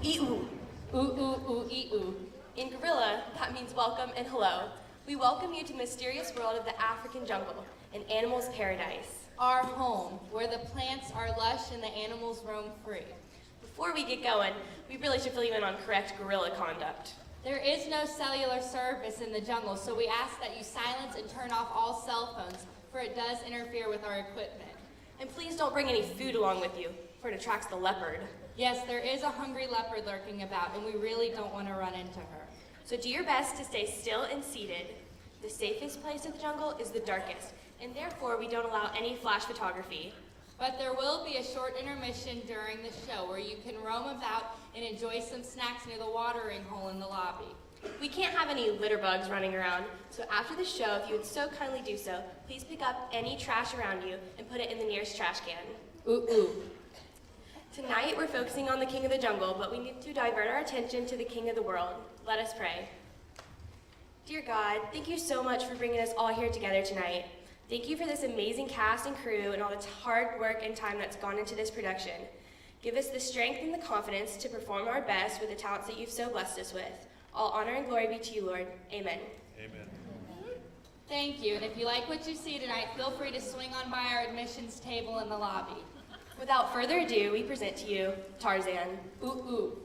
Ee-oo. Ooh, ee-oo. In gorilla, that means welcome and hello. We welcome you to the mysterious world of the African jungle, an animal's paradise. Our home, where the plants are lush and the animals roam free. Before we get going, we really should fill you in on correct gorilla conduct. There is no cellular service in the jungle, so we ask that you silence and turn off all cell phones, for it does interfere with our equipment. And please don't bring any food along with you, for it attracts the leopard. Yes, there is a hungry leopard lurking about, and we really don't want to run into her. So do your best to stay still and seated. The safest place in the jungle is the darkest, and therefore we don't allow any flash photography. But there will be a short intermission during the show where you can roam about and enjoy some snacks near the watering hole in the lobby. We can't have any litter bugs running around, so after the show, if you would so kindly do so, please pick up any trash around you and put it in the nearest trash can. Ooh. Tonight, we're focusing on the king of the jungle, but we need to divert our attention to the king of the world. Let us pray. Dear God, thank you so much for bringing us all here together tonight. Thank you for this amazing cast and crew and all the hard work and time that's gone into this production. Give us the strength and the confidence to perform our best with the talents that you've so blessed us with. All honor and glory be to you, Lord. Amen. Amen. Thank you, and if you like what you see tonight, feel free to swing on by our admissions table in the lobby. Without further ado, we present to you Tarzan. Ooh.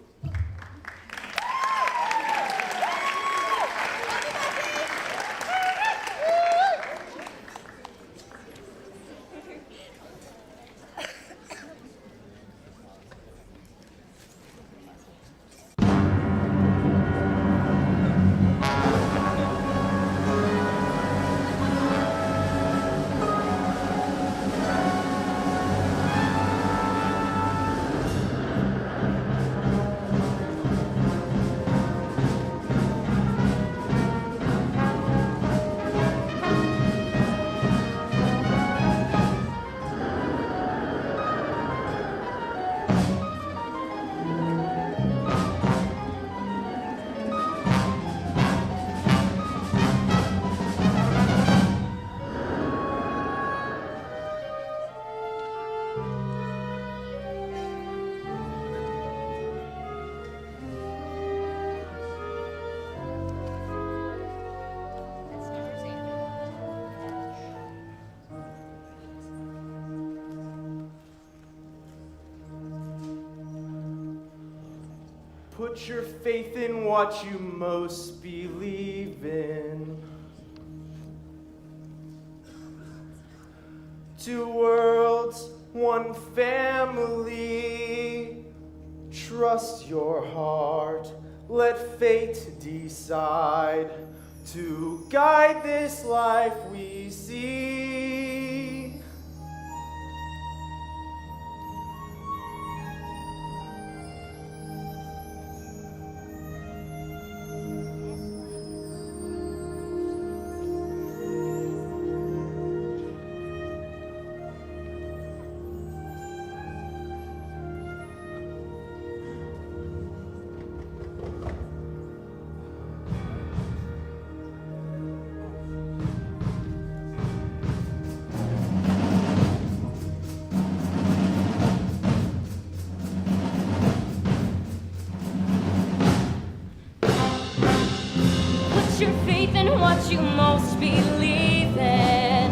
Put your faith in what you most believe in. Two worlds, one family. Trust your heart, let fate decide to guide this life we see. Your faith in what you most believe in.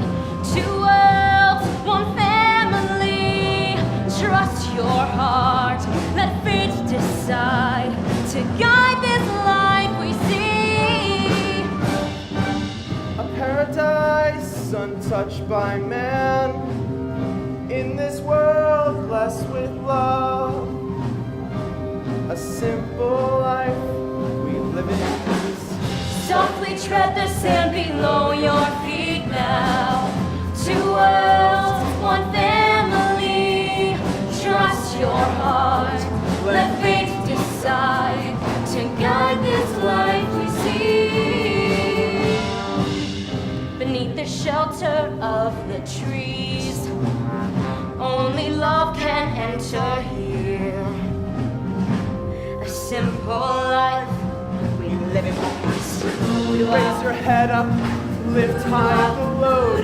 Two worlds, one family. Trust your heart, let fate decide to guide this life we see. A paradise untouched by man. In this world blessed with love. A simple life we live in peace. Softly tread the sand below your feet now. Two worlds, one family. Trust your heart, let fate decide to guide this life we see. Beneath the shelter of the trees, only love can enter here. A simple life we live in peace. Raise your head up, lift high the load.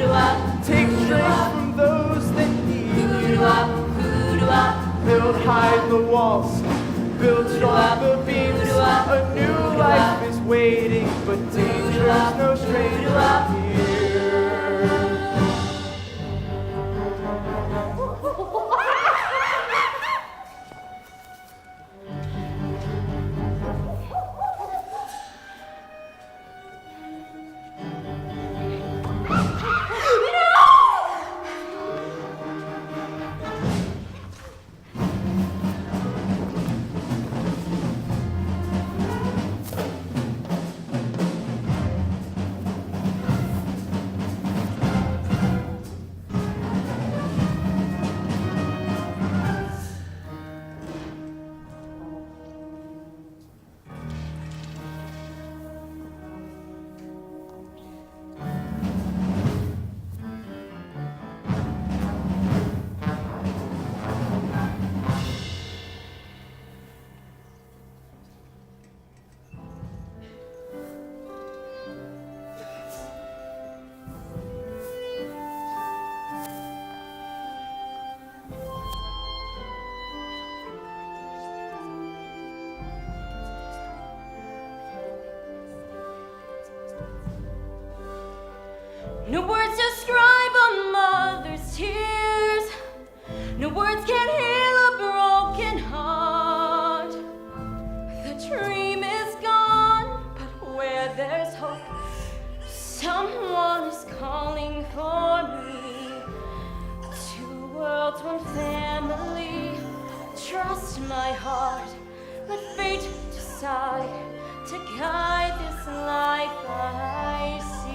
Take strength from those that need you. Build high the walls, built on the beams. A new life is waiting, but danger's no stranger here. No words describe a mother's tears. No words can heal a broken heart. The dream is gone, but where there's hope, someone is calling for me. Two worlds, one family. Trust my heart. Let fate decide to guide this life I see.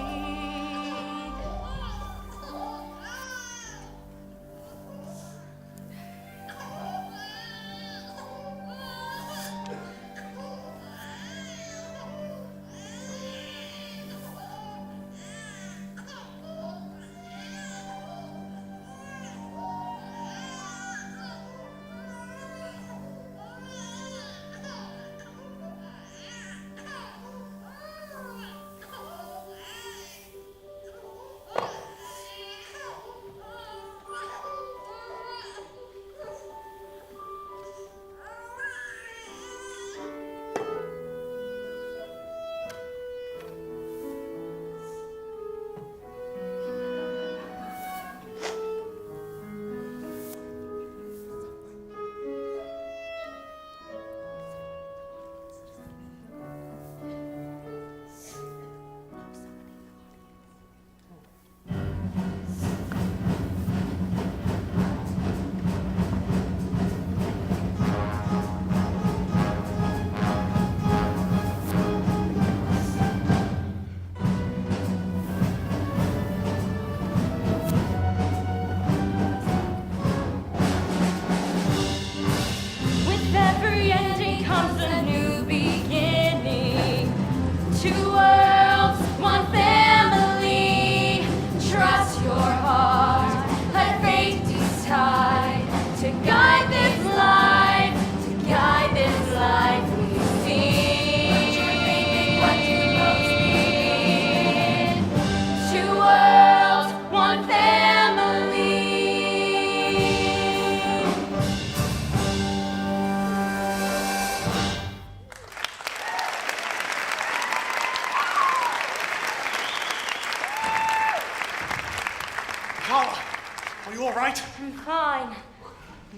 Are you all right? I'm fine.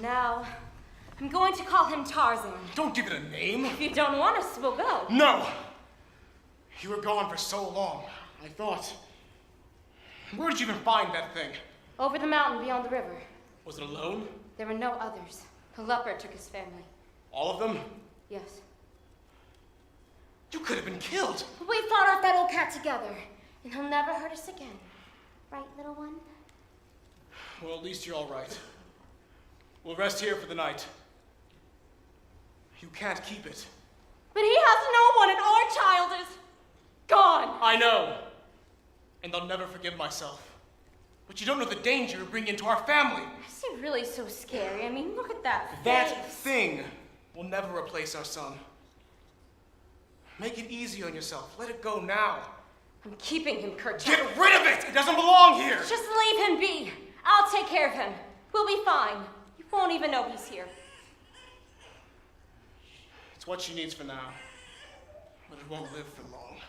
Now, I'm going to call him Tarzan. Don't give it a name. If you don't want us, we'll go. No! You were gone for so long. I thought... Where did you even find that thing? Over the mountain beyond the river. Was it alone? There were no others. A leopard took his family. All of them? Yes. You could have been killed. We fought off that old cat together, and he'll never hurt us again. Right, little one? Well, at least you're all right. We'll rest here for the night. You can't keep it. But he has no one, and our child is gone. I know. And I'll never forgive myself. But you don't know the danger you bring into our family. Is he really so scary? I mean, look at that That face. thing will never replace our son. Make it easy on yourself. Let it go now. I'm keeping him, Kurt. Get rid of it! It doesn't belong here! Just leave him be. I'll take care of him. We'll be fine. You won't even know he's here. It's what she needs for now, but it won't live for long.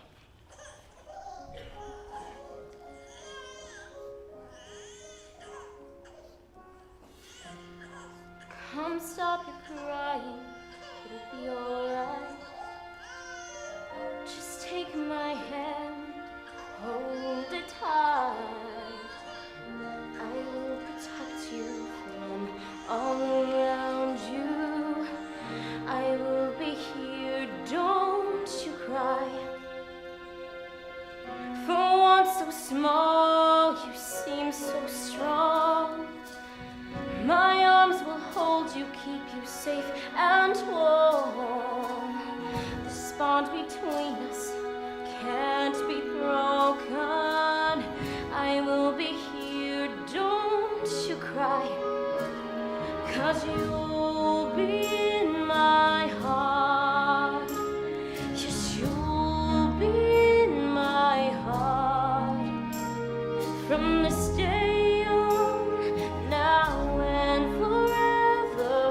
Come stop your crying, it'll be alright. Just take my hand, hold it tight. I will protect you from all around you. I will be here, don't you cry. For one so small, you seem so strong. My arms will hold you, keep you safe and warm. This bond between us can't be broken. I will be here, don't you cry. 'Cause you'll be in my heart. Yes, you'll be in my heart. From this day on, now and forevermore.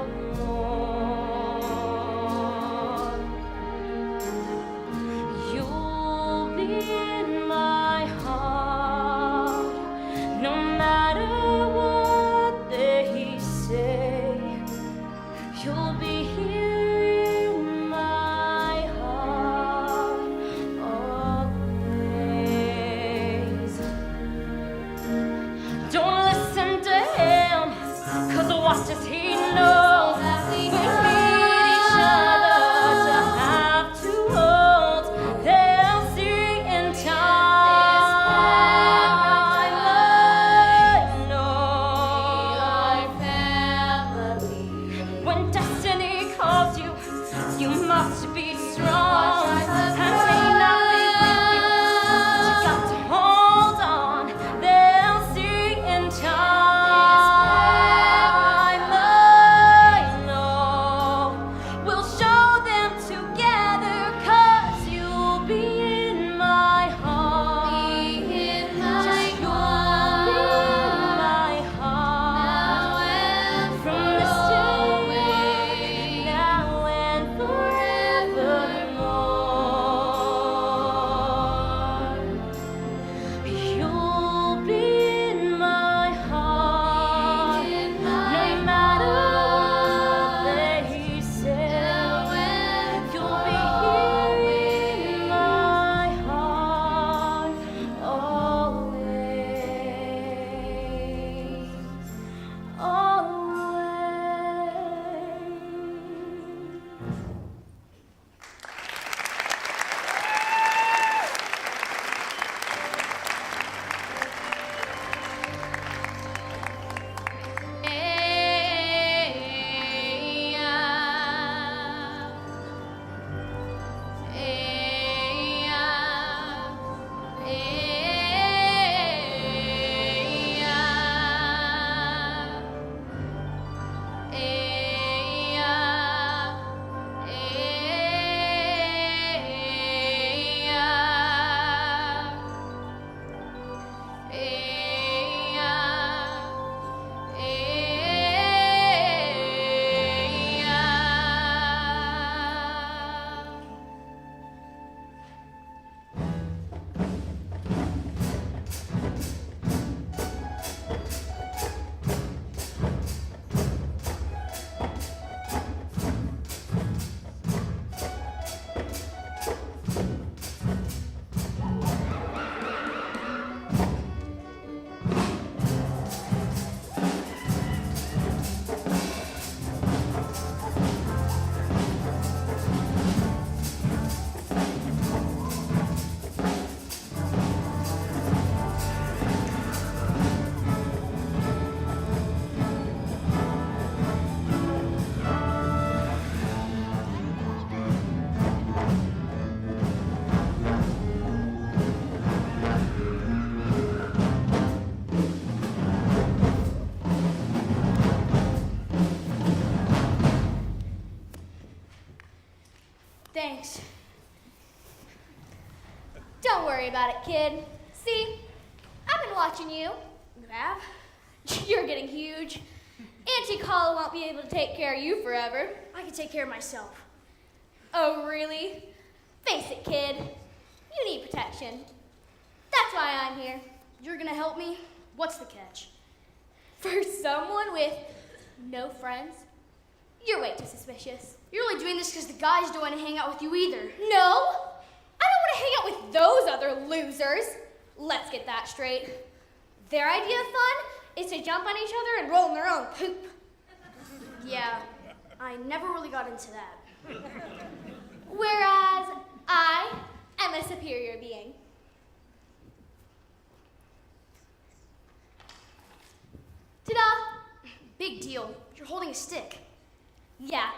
You'll be in my heart, no matter what they say. You'll be here in my heart always. Don't listen to him, 'cause what does he know? We need each other to have to hold. They'll see in time. I know when destiny calls you, you must be strong. And may not be with you, but you got to hold on. They'll see in time. I know we'll show them together, 'cause you'll be in my heart. Just you'll be in my heart. From this day, now and forevermore. You'll be in my heart, no matter what they say. You'll be here in my heart always, always. Thanks. Don't worry about it, kid. See, I've been watching you. You have? You're getting huge. Auntie Carla won't be able to take care of you forever. I can take care of myself. Oh, really? Face it, kid. You need protection. That's why I'm here. You're gonna help me? What's the catch? For someone with no friends, you're way too suspicious. You're only doing this because the guys don't want to hang out with you either. No, I don't want to hang out with those other losers. Let's get that straight. Their idea of fun is to jump on each other and roll in their own poop. Yeah, I never really got into that. Whereas I am a superior being. Ta-da! Big deal. You're holding a stick. Yeah,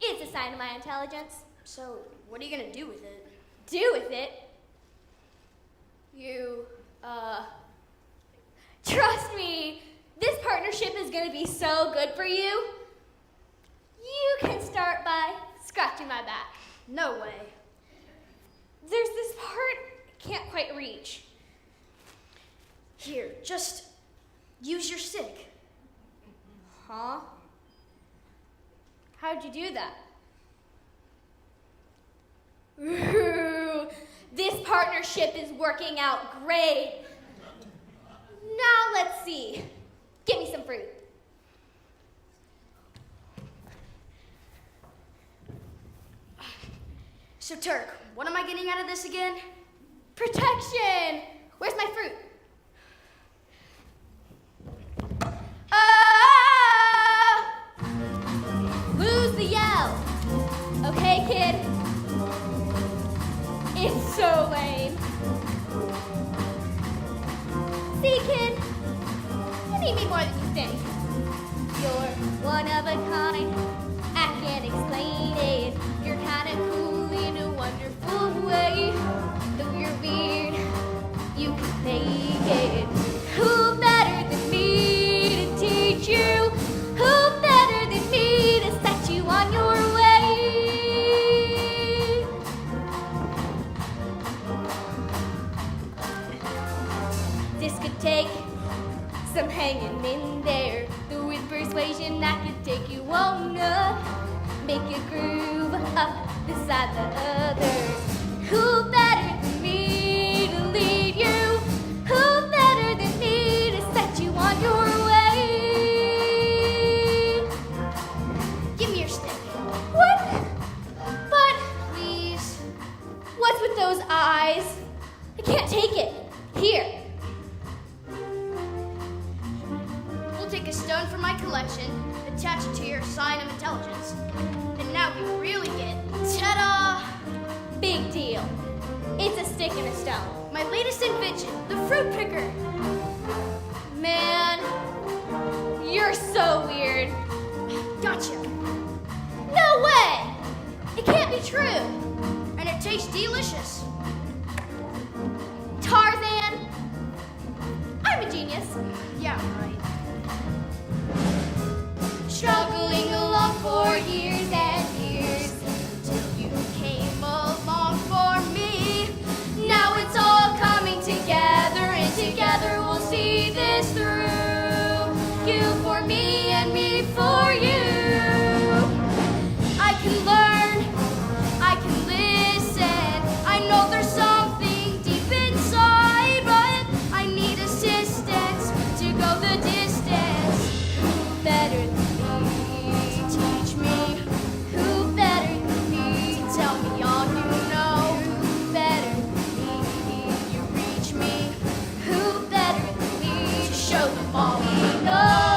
it's a sign of my intelligence. So, what are you gonna do with it? Do with it? You, trust me, this partnership is gonna be so good for you. You can start by scratching my back. No way. There's this part I can't quite reach. Here, just use your stick. Huh? How'd you do that? Ooh, this partnership is working out great. Now let's see. Give me some fruit. So, Turk, what am I getting out of this again? Protection! Where's my fruit? Lose the yell. Okay, kid? It's so lame. See, kid? You need me more than you think. You're one of a kind. I can't explain it. You're kinda cool in a wonderful way. Though you're weird, you can make it. Who better than me to teach you? Who better than me to set you on your way? This could take some hanging in there. Though with persuasion I could take you on up. Make a groove up beside the others. Who better than me to lead you? Who better than me to set you on your way? Give me your stick. What? But Please. what's with those eyes? I can't take it. Here. We'll take a stone from my collection, attach it to your sign of intelligence. And now we really get ta-da! Big deal. It's a stick and a stone. My latest invention, the fruit picker. Man, you're so weird. Gotcha. No way! It can't be true. And it tastes delicious. Tarzan, I'm a genius. Yeah, right. Struggling along for years and years. Till you came along for me. Now it's all coming together, and together we'll see this through. You for me and me for you. I can learn, I can listen. I know there's something deep inside, but I need assistance to go the distance. Who better than me to teach me? Who better than me to tell me all you know? Who better than me you reach me? Who better than me to show them all we know?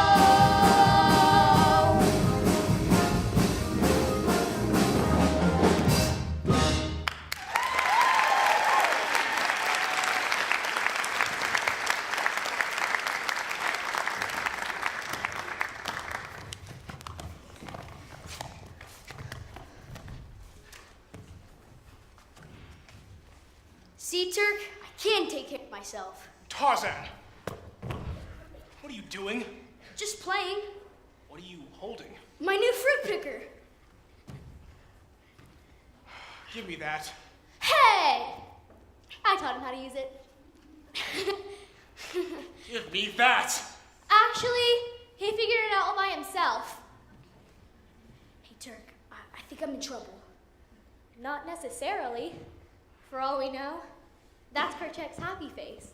See, Turk, I can take care of myself. Tarzan! What are you doing? Just playing. What are you holding? My new fruit picker. Give me that. Hey! I taught him how to use it. Give me that! Actually, he figured it out all by himself. Hey, Turk, I think I'm in trouble. Not necessarily. For all we know, that's Kerchak's happy face.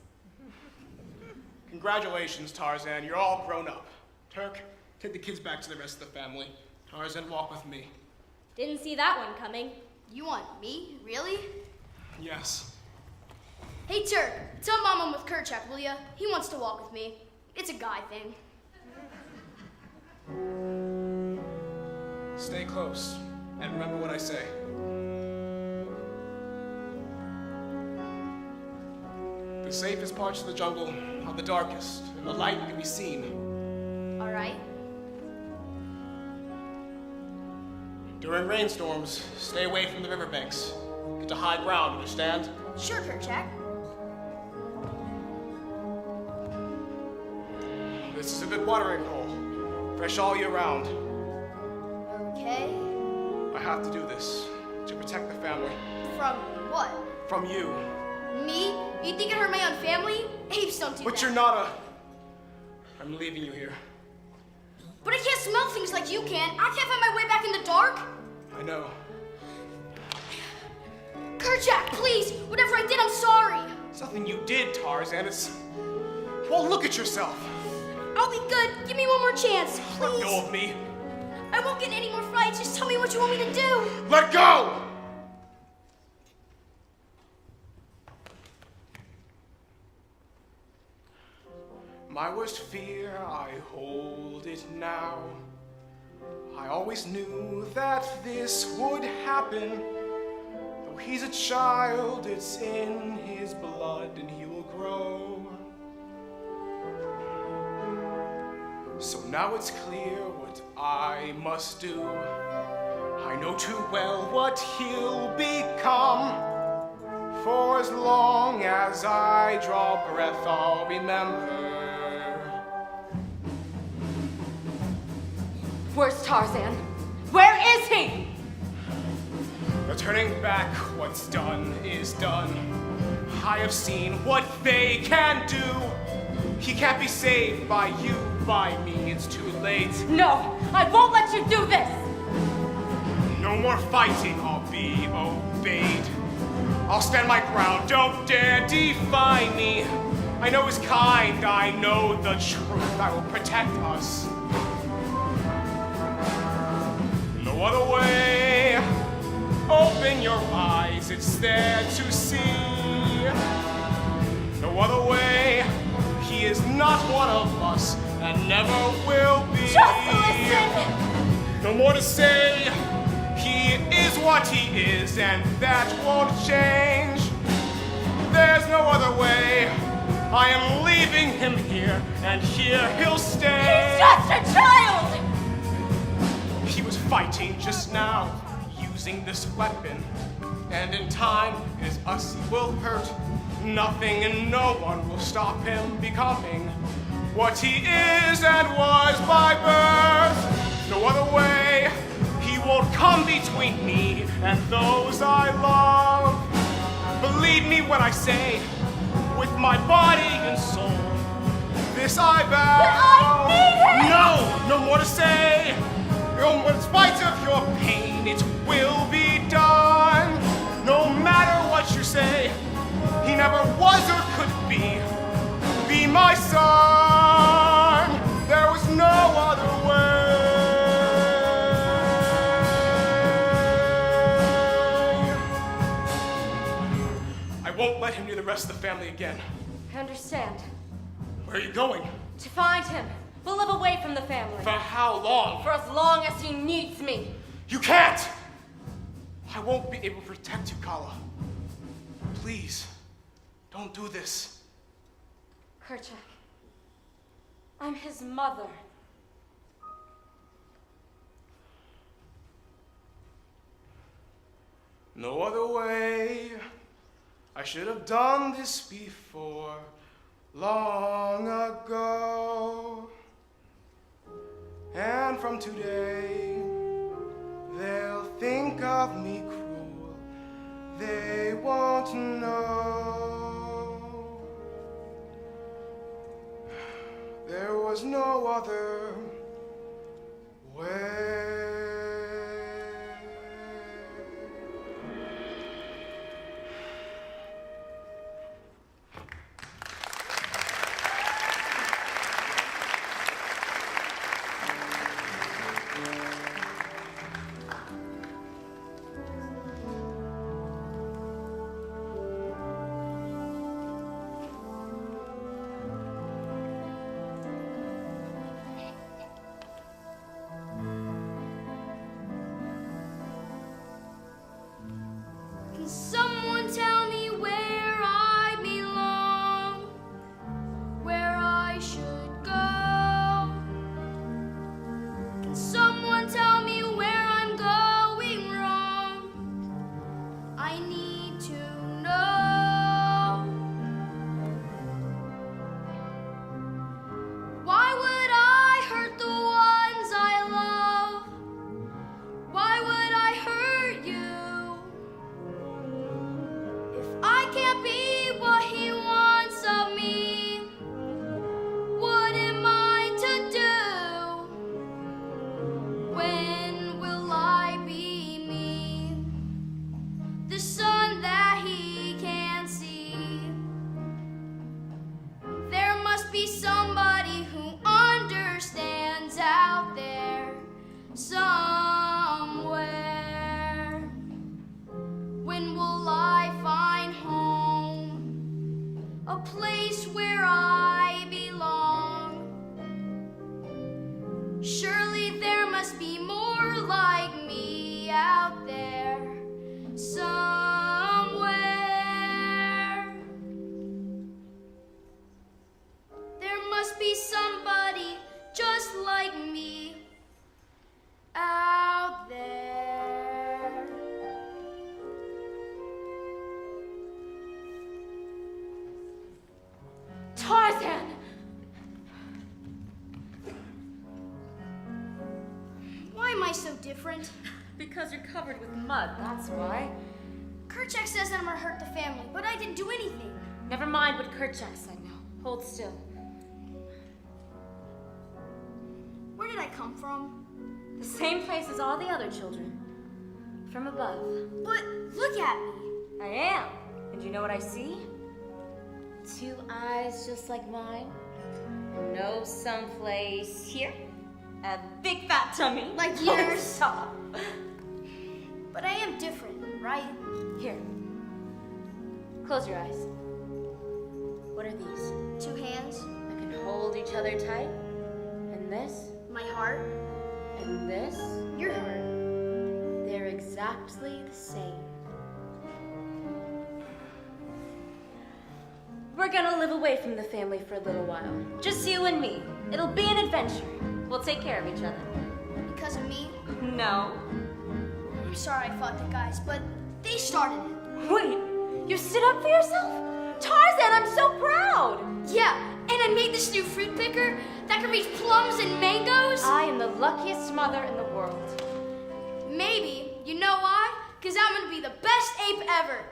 Congratulations, Tarzan. You're all grown up. Turk, take the kids back to the rest of the family. Tarzan, walk with me. Didn't see that one coming. You want me? Really? Yes. Hey, Turk, tell Mom I'm with Kerchak, will ya? He wants to walk with me. It's a guy thing. Stay close, and remember what I say. The safest parts of the jungle are the darkest, and the light can be seen. All right. During rainstorms, stay away from the riverbanks. Get to high ground, understand? Sure, Kerchak. This is a good watering hole. Fresh all year round. Okay. I have to do this to protect the family. From what? From you. Me? You think it hurt my own family? Apes don't do that. But you're not a... I'm leaving you here. But I can't smell things like you can. I can't find my way back in the dark. I know. Kerchak, please. Whatever I did, I'm sorry. It's nothing you did, Tarzan. It's... Well, look at yourself. I'll be good. Give me one more chance, Let please. go of me. I won't get in any more fights. Just tell me what you want me to do. Let go! My worst fear, I hold it now. I always knew that this would happen. Though he's a child, it's in his blood and he will grow. So now it's clear what I must do. I know too well what he'll become. For as long as I draw breath, I'll remember. Where's Tarzan? Where is he? Returning back, what's done is done. I have seen what they can do. He can't be saved by you, by me, it's too late. No, I won't let you do this! No more fighting, I'll be obeyed. I'll stand my ground, don't dare defy me. I know his kind, I know the truth, I will protect us. No other way. Open your eyes, it's there to see. No other way. He is not one of us and never will be. Just listen! No more to say. He is what he is, and that won't change. There's no other way. I am leaving him here, and here he'll stay. He's just a child! He was fighting just now, using this weapon. And in time, it is us he will hurt. Nothing and no one will stop him becoming what he is and was by birth. No other way. He won't come between me and those I love. Believe me when I say, with my body and soul, this I vow. But I need him! No, no more to say. In spite of your pain, it will be done. No matter what you say, he never was or could be my son. There was no other way. I won't let him near the rest of the family again. I understand. Where are you going? To find him. We'll live away from the family. For how long? For as long as he needs me. You can't! I won't be able to protect you, Kala. Please, don't do this. Kerchak, I'm his mother. No other way. I should have done this before, long ago. And from today, they'll think of me cruel. They won't know. There was no other way. must be somebody who understands out there somewhere. When will I find home? A place where I belong. Surely there must be more like me out there somewhere. There must be somebody just like me out there. Tarzan! Why am I so different? Because you're covered with mud, that's why. Kerchak says that I'm gonna hurt the family, but I didn't do anything. Never mind what Kerchak said now. Hold still. Where did I come from? The same place as all the other children. From above. But look at me. I am. And you know what I see? 2 eyes just like mine. A nose someplace here. A big fat tummy. Like Oh, yours. stop. But I am different, right? Here. Close your eyes. What are these? 2 hands, That can hold each other tight. And this. my heart, And this. your heart. They're exactly the same. We're gonna live away from the family for a little while. Just you and me. It'll be an adventure. We'll take care of each other. Because of me? No. I'm sorry I fought the guys, but they started it. Wait, you stood up for yourself? Tarzan, I'm so proud! Yeah, and I made this new fruit picker that can reach plums and mangoes. I am the luckiest mother in the world. Maybe. You know why? Because I'm going to be the best ape ever.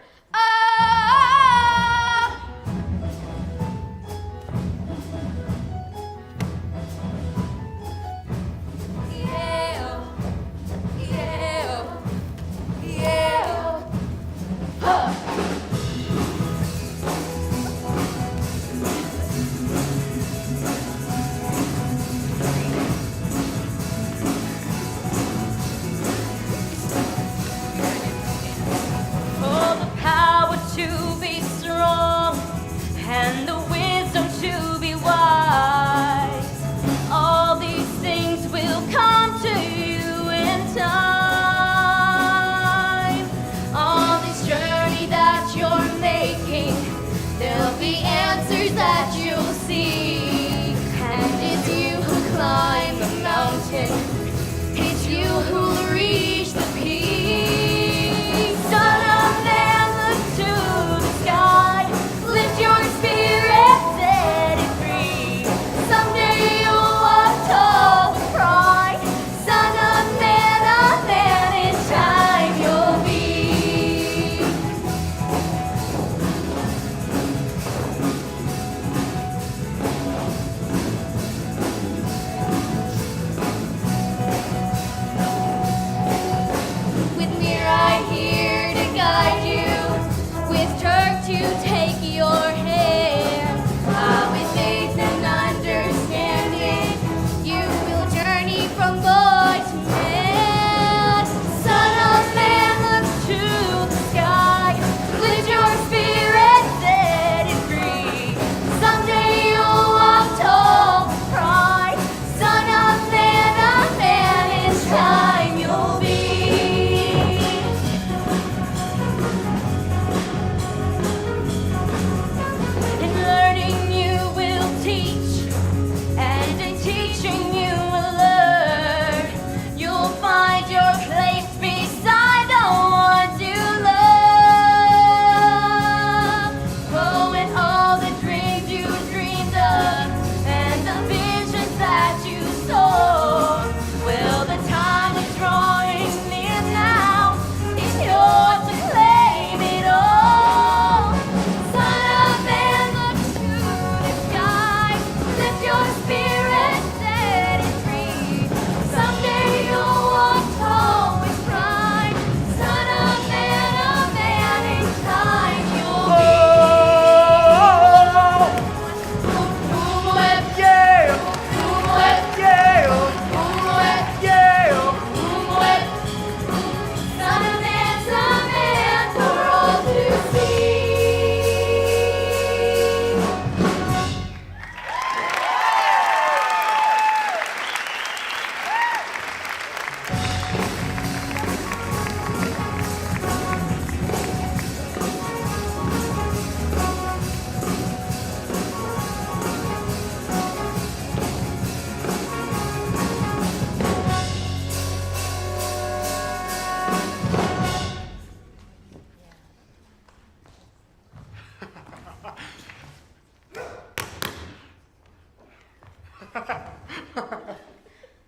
Yeah, yeah, yeah. Huh. Oh, the power to be strong.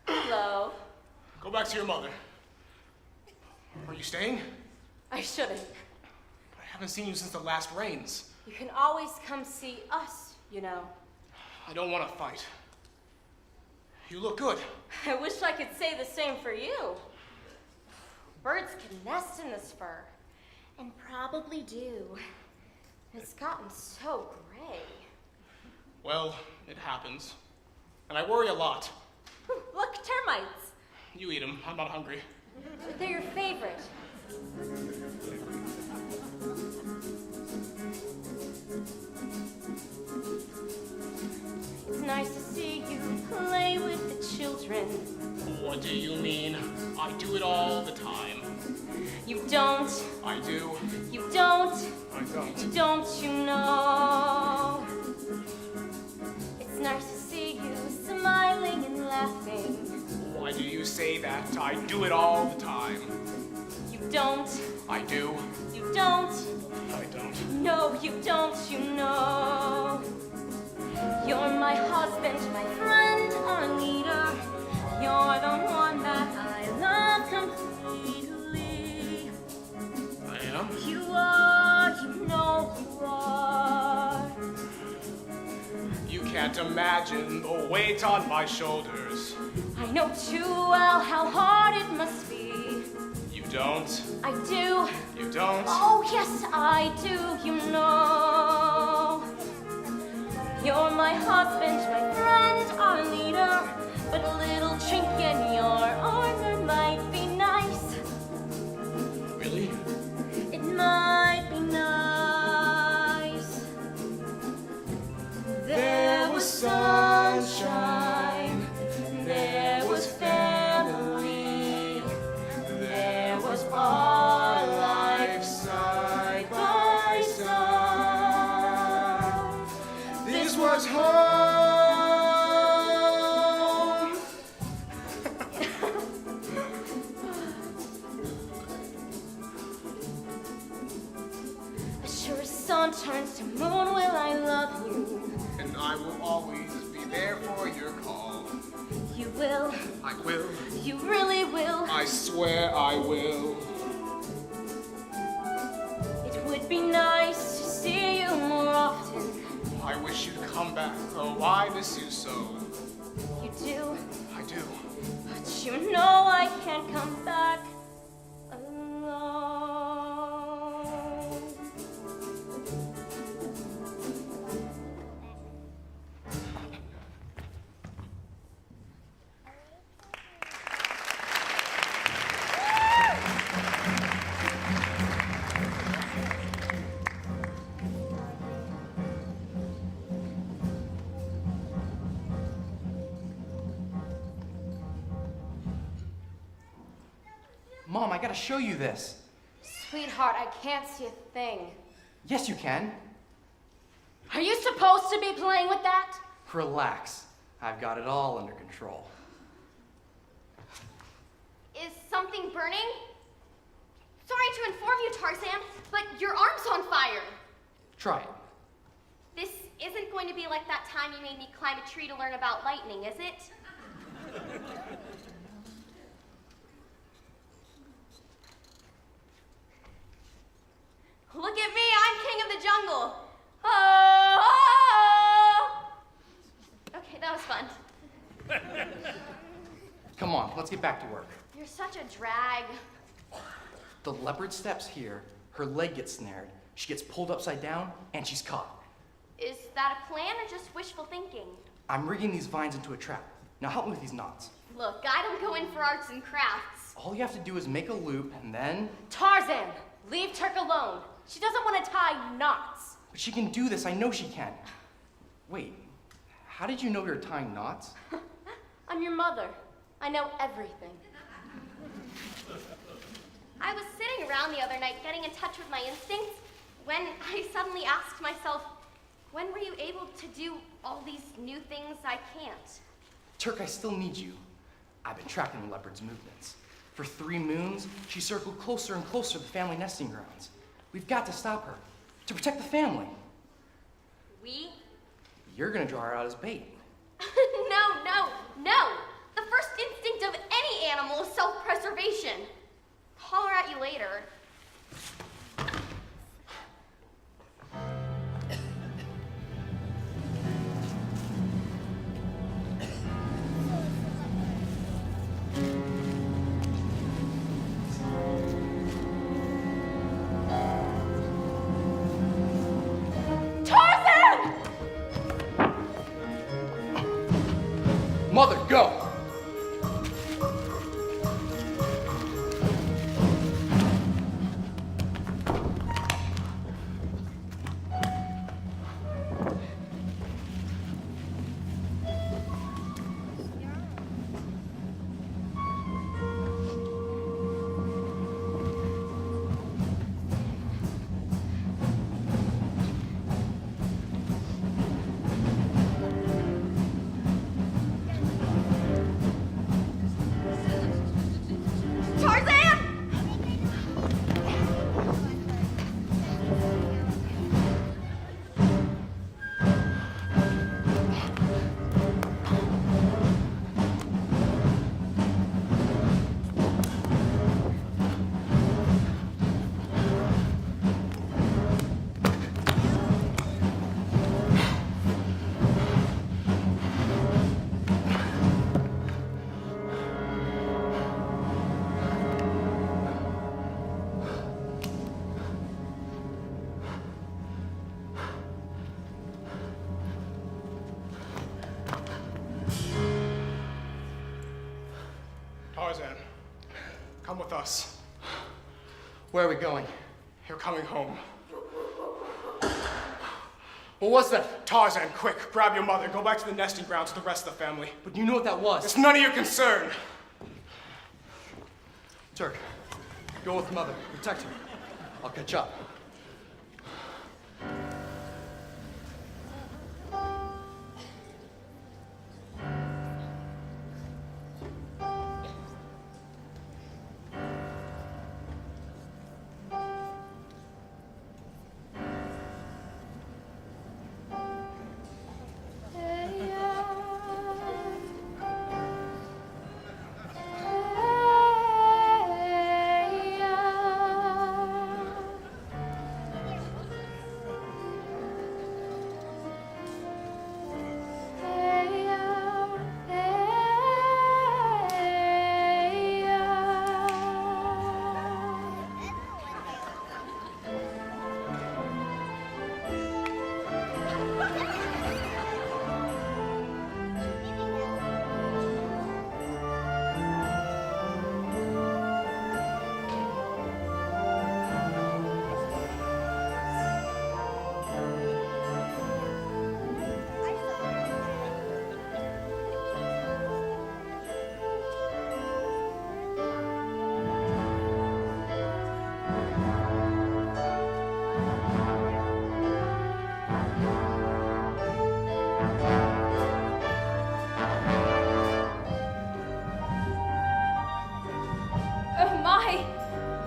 Hello. Go back to your mother. Are you staying? I shouldn't. I haven't seen you since the last rains. You can always come see us, you know. I don't want to fight. You look good. I wish I could say the same for you. Birds can nest in this fur, and probably do. It's gotten so gray. Well, it happens. And I worry a lot. Look, termites. You eat them. I'm not hungry. They're your favorite. It's nice to see you play with the children. What do you mean? I do it all the time. You don't, I do. you don't, I don't. don't you know? It's nice to see you smiling and laughing. Why do you say that? I do it all the time. You don't, I do. you don't, I don't. no, you don't, you know. You're my husband, my friend, our leader. You're the one that I love completely. I am? You are, you know you are. You can't imagine the weight on my shoulders. I know too well how hard it must be. You don't. I do. You don't. Oh, yes, I do, you know. You're my husband, my friend, our leader. But a little chink in your armor might be nice. Really? It might be nice. There was sunshine. There was family. There was our life side by side. This was home. Sure as sun turns to moon, will I love you? And I will always be there for your call. You will, I will. you really will. I swear I will. It would be nice to see you more often. I wish you'd come back. Oh, I miss you so. You do, I do. but you know I can't come back alone. Mom, I gotta show you this. Sweetheart, I can't see a thing. Yes, you can. Are you supposed to be playing with that? Relax. I've got it all under control. Is something burning? Sorry to inform you, Tarzan, but your arm's on fire. Try it. This isn't going to be like that time you made me climb a tree to learn about lightning, is it? Look at me, I'm king of the jungle. Oh! Okay, that was fun. Come on, let's get back to work. You're such a drag. The leopard steps here, her leg gets snared, she gets pulled upside down, and she's caught. Is that a plan or just wishful thinking? I'm rigging these vines into a trap. Now help me with these knots. Look, I don't go in for arts and crafts. All you have to do is make a loop, and then... Tarzan, leave Turk alone. She doesn't want to tie knots. But she can do this, I know she can. Wait, how did you know we were tying knots? I'm your mother. I know everything. I was sitting around the other night getting in touch with my instincts when I suddenly asked myself, when were you able to do all these new things I can't? Turk, I still need you. I've been tracking the leopard's movements. For 3 moons, she circled closer and closer to the family nesting grounds. We've got to stop her, to protect the family. We? You're gonna draw her out as bait. No, No! The first instinct of any animal is self-preservation. Holler at you later. Tarzan! Mother, go! Tarzan! Tarzan, come with us. Where are we going? You're coming home. What was that? Tarzan, quick, grab your mother. Go back to the nesting grounds with the rest of the family. But you know what that was. It's none of your concern. Turk, go with mother. Protect her. I'll catch up.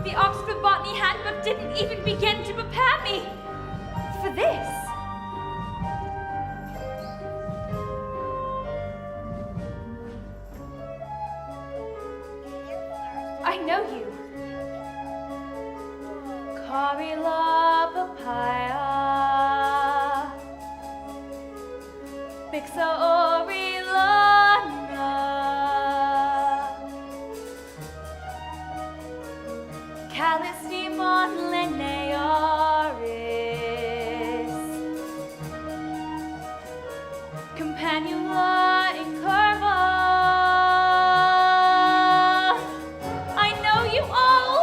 The Oxford Botany Handbook didn't even begin to prepare me for this. I know you. Carila papaya. Bixa orilana. Calistemon linearis. Campanula incurva. I know you all.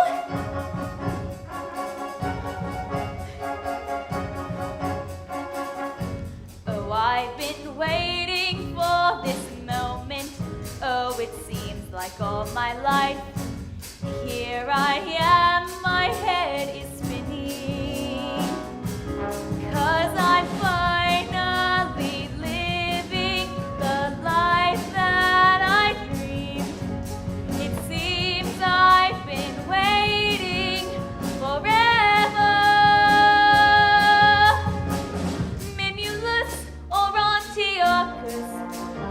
Oh, I've been waiting for this moment. Oh, it seems like all my life. Here I am, my head is spinning. 'Cause I'm finally living the life that I dreamed. It seems I've been waiting forever. Mimulus or Antiochus,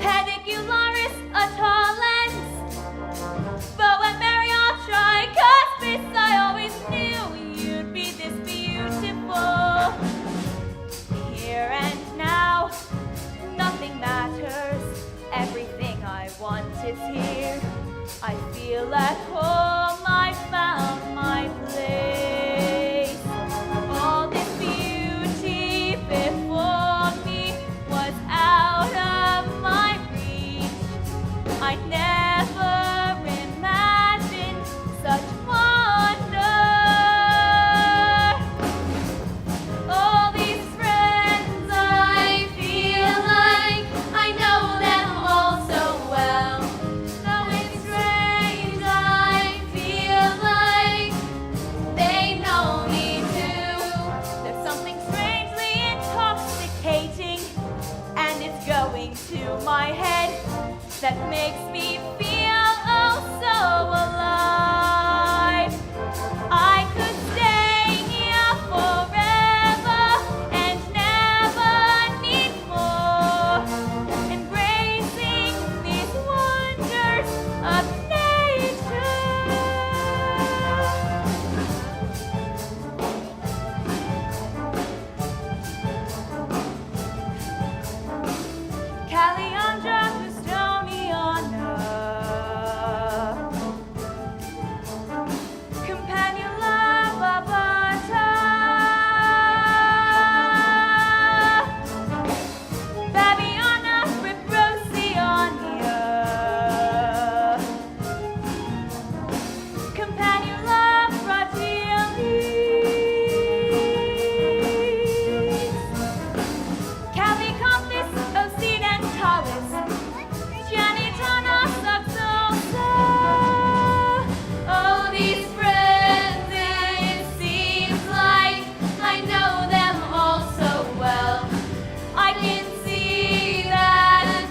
pedicularis a tall lens. But when Marion tried Cuspis, I always knew you'd be this beautiful. Here and now, nothing matters. Everything I want is here. I feel at home, I found my place. All this beauty before me was out of my reach. I'd never imagined such wonder. All these friends, I feel like I know them all so well. Though it's strange, I feel like they know me too. There's something strangely intoxicating, and it's going to my head that makes me feel oh so alive. I could stay here forever and never need more, embracing these wonders of nature. Caliandra, Cristoniana, Campanula babata, Babiana Riprosiania, Campanula fratilis, Calicanthus occidentalis, Janitana saxosa. Oh, these friends, it seems like I know them all so well. I can see that,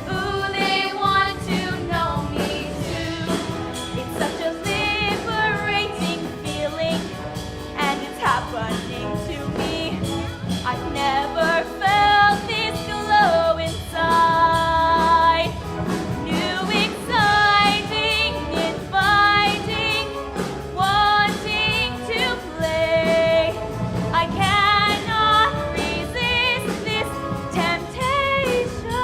ooh, they want to know me too. It's such a liberating feeling, and it's happening to me. I've never felt this glow inside. New, exciting, inviting, wanting to play. I cannot resist this temptation.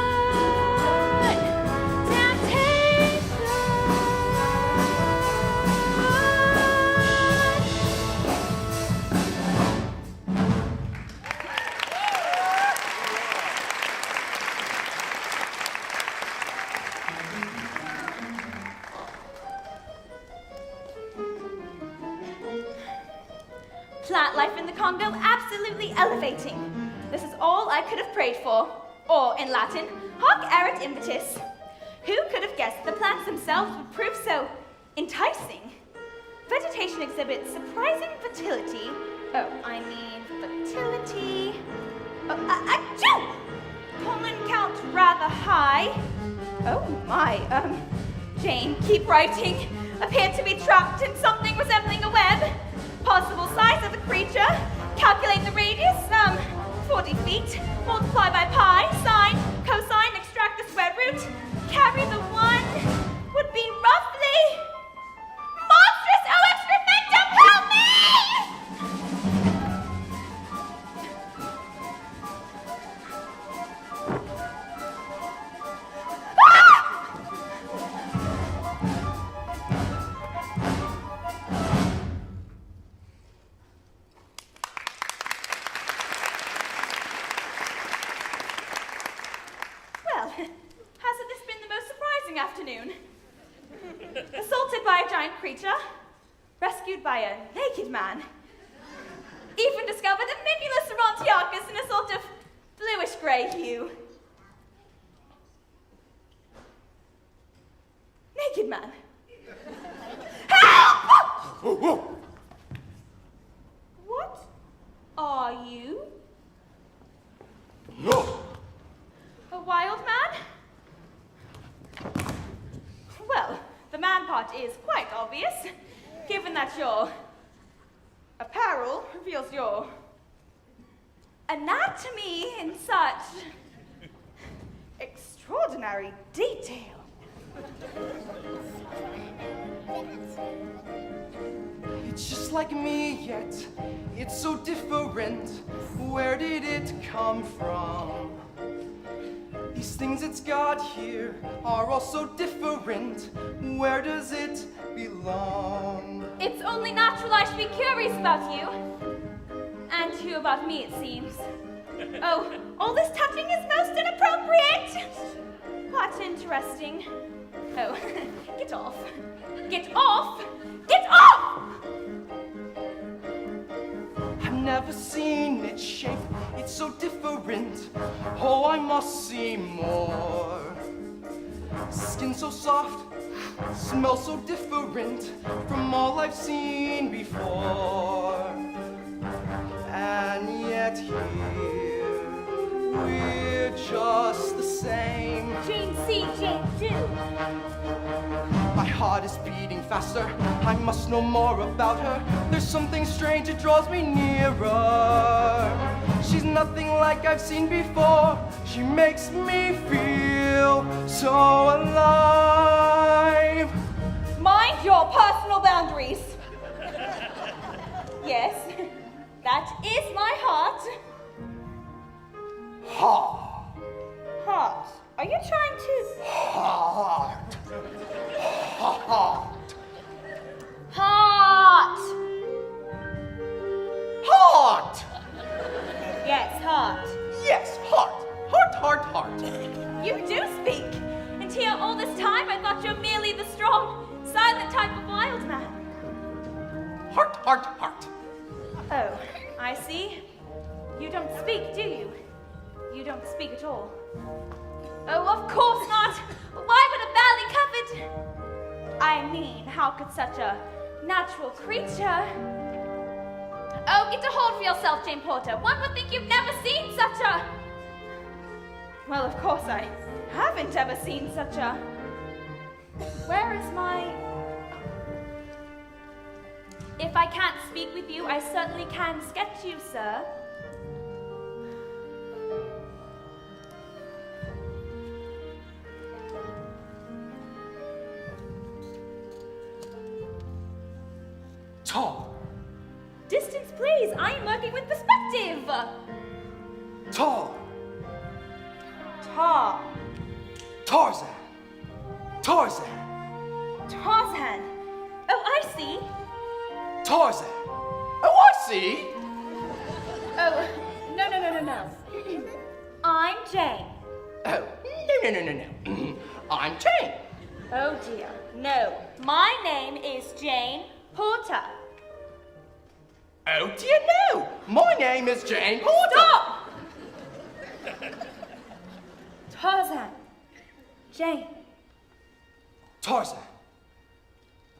Plant life in the Congo absolutely elevating. This is all I could have prayed for. Or in Latin, hoc erat impetus. Who could have guessed the plants themselves would prove so enticing? Vegetation exhibits surprising fertility. Oh, I mean fertility. Achoo! Pollen count rather high. Oh my, Jane, keep writing. Appeared to be trapped in something resembling a web. Possible size of the creature. Calculate the radius, 40 feet. Multiply by pi, sine, cosine, extract the square root. Carry the one would be roughly monstrous. Oh, excrementum, help me! Well, hasn't this been the most surprising afternoon? Assaulted by a giant creature, rescued by a naked man, even discovered a Mimulus Cerontiacus in a sort of bluish-grey hue. Naked man. Help! What are you? No! A wild man? Well, the man part is quite obvious, given that your apparel reveals your anatomy in such extraordinary extraordinary detail. It's just like me, yet it's so different. Where did it come from? These things it's got here are all so different. Where does it belong? It's only natural I should be curious about you. And you about me, it seems. Oh, all this touching is most inappropriate. What interesting. Oh, get off. Get off! Get off! I've never seen it shape, it's so different. Oh, I must see more. Skin so soft, smell so different from all I've seen before. And yet here, we're just the same. Jane see, Jane do. My heart is beating faster. I must know more about her. There's something strange, it draws me nearer. She's nothing like I've seen before. She makes me feel so alive. Mind your personal boundaries. Yes, that is my heart. Heart. Heart. Are you trying to... Heart. Heart. Heart! Heart. Yes, heart. Yes, heart. Heart, heart, heart. You do speak. And here all this time I thought you were merely the strong, silent type of wild man. Heart, heart, heart. Oh, I see. You don't speak, do you? You don't speak at all. Oh, of course not. Why would a valley covered... I mean, how could such a natural creature... Oh, get a hold of yourself, Jane Porter. One would think you've never seen such a... Well, of course I haven't ever seen such a... Where is my... If I can't speak with you, I certainly can sketch you, sir. Tall. Distance, please. I am working with perspective. Tall. Tar. Tarzan. Tarzan. Tarzan. Oh, I see. Tarzan. Oh, I see. Oh, no. I'm Jane. Oh, no. I'm Jane. Oh, dear. No. My name is Jane Porter. Oh, dear, no. My name is Jane Porter. Stop! Tarzan. Jane. Tarzan.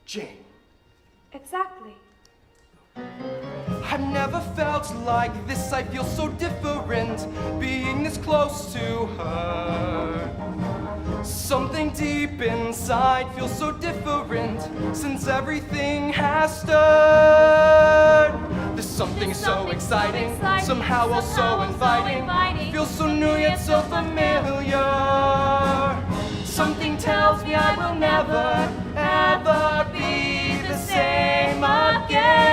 Jane. Exactly. I've never felt like this. I feel so different being this close to her. Something deep inside feels so different since everything has stirred. There's something so exciting, somehow also inviting. Feels so new yet so familiar. Something tells me I will never, ever be the same again.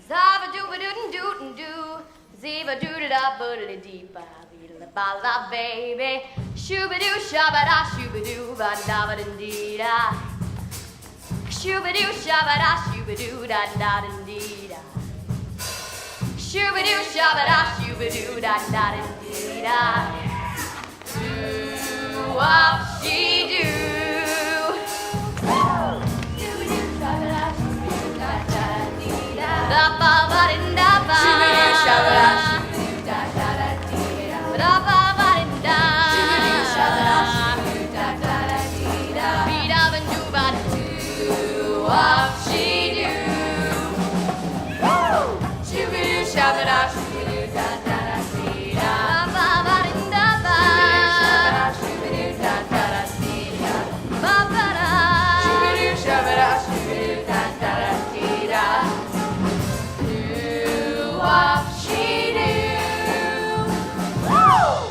Zaba dooba doo doo doo. Ziba doo da da ba da dee ba ba la baby. Shooba doo shabba da shooba doo ba da ba da dee da. Shooba doo shabba da shooba doo da da da dee da. Shooba doo shabba da shooba doo da da da dee da. Do what she do. Da ba ba da ba. Shoo-ba-doo, shabba-da, shoo-ba-doo, da da da dee da. Da ba ba da. Shoo-ba-doo, shabba-da, shoo-ba-doo, da da da dee da. Beat up and do ba do what she do. Woo! Shoo-ba-doo, shabba-da, shoo-ba-doo, da da da dee da. Da ba ba da ba. Shoo-ba-doo, shabba-da, shoo-ba-doo, da da da dee da. Ba ba da. Shoo-ba-doo, shabba-da, shoo-ba-doo, da da da dee da. What she do? Woo!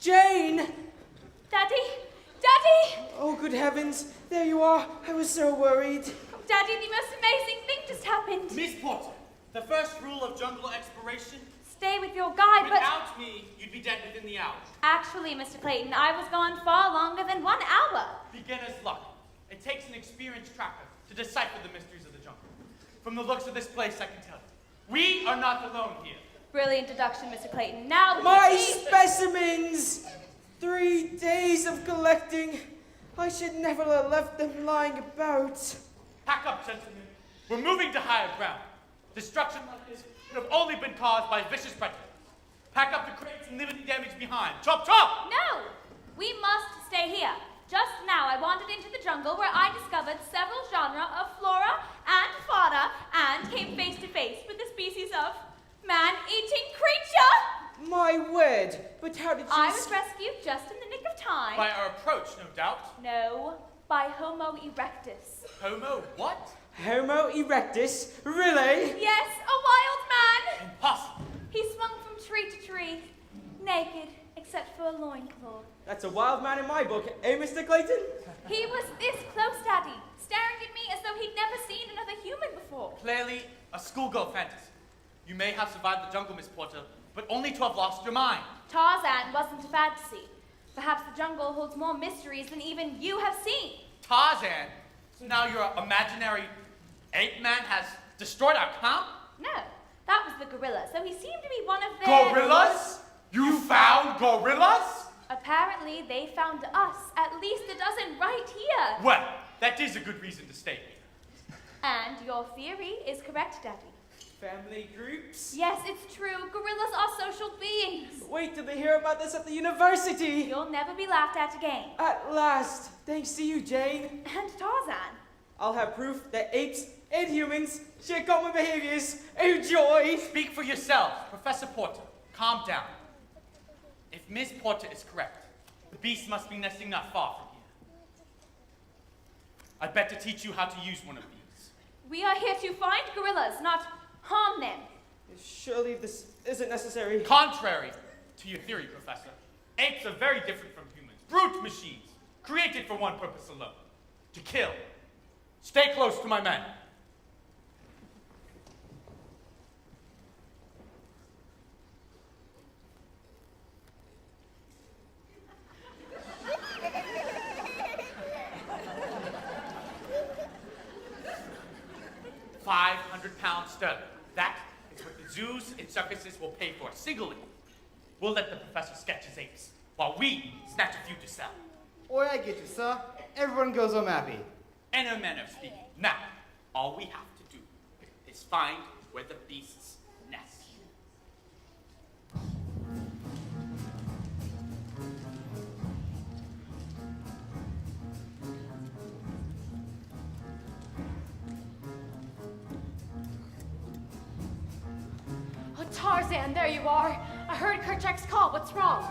Jane! Daddy? Daddy! Oh, good heavens. There you are. I was so worried. Oh, Daddy, the most amazing thing just happened. Miss Porter, the first rule of jungle exploration, Stay with your guide, but... without me, you'd be dead within the hour. Actually, Mr. Clayton, I was gone far longer than 1 hour. Beginner's luck. It takes an experienced tracker to decipher the mysteries of the jungle. From the looks of this place, I can tell you. We are not alone here. Brilliant deduction, Mr. Clayton. Now... My specimens! 3 days of collecting. I should never have left them lying about. Pack up, gentlemen. We're moving to higher ground. Destruction like this would have only been caused by vicious predators. Pack up the crates and leave any damage behind. Chop, chop! No! We must stay here. Just now, I wandered into the jungle where I discovered several genera of flora and fauna and came face to face with a species of man-eating creature. My word! But how did you... I was rescued just in the nick of time. By our approach, no doubt. No, by Homo erectus. Homo what? Homo erectus? Really? Yes, a wild man. Impossible. He swung from tree to tree, naked, except for a loincloth. That's a wild man in my book, eh, Mr. Clayton? He was this close, Daddy, staring at me as though he'd never seen another human before. Clearly, a schoolgirl fantasy. You may have survived the jungle, Miss Porter, but only to have lost your mind. Tarzan wasn't a fantasy. Perhaps the jungle holds more mysteries than even you have seen. Tarzan? So now your imaginary ape man has destroyed our camp? No, that was the gorilla, so he seemed to be one of their... Gorillas? You found gorillas? Apparently, they found us, at least a dozen right here. Well, that is a good reason to stay here. And your theory is correct, Daddy. Family groups? Yes, it's true. Gorillas are social beings. Wait till they hear about this at the university! You'll never be laughed at again. At last! Thanks to you, Jane. And Tarzan. I'll have proof that apes and humans share common behaviors. Oh, joy! Speak for yourself, Professor Porter. Calm down. If Miss Porter is correct, the beast must be nesting not far from here. I'd better teach you how to use one of these. We are here to find gorillas, not harm them. Surely this isn't necessary. Contrary to your theory, Professor, apes are very different from humans. Brute machines, created for one purpose alone, to kill. Stay close to my men. £500 sterling. That is what the zoos and circuses will pay for singly. We'll let the professor sketch his apes, while we snatch a few to sell. Oi, I get you, sir. Everyone goes home happy. In a manner of speaking. Now, all we have to do is find where the beasts nest. Oh, Tarzan, there you are. I heard Kerchak's call. What's wrong?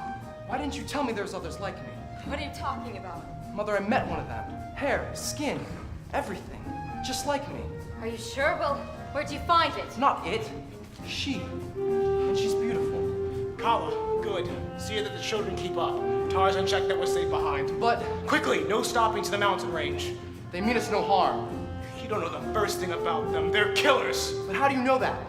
Why didn't you tell me there's others like me? What are you talking about? Mother, I met one of them. Hair, skin, everything. Just like me. Are you sure? Well, where'd you find it? Not it. She. And she's beautiful. Kala, good. See that the children keep up. Tarzan, check that we're safe behind. But Quickly, no stopping to the mountain range. they mean us no harm. You don't know the first thing about them. They're killers. But how do you know that?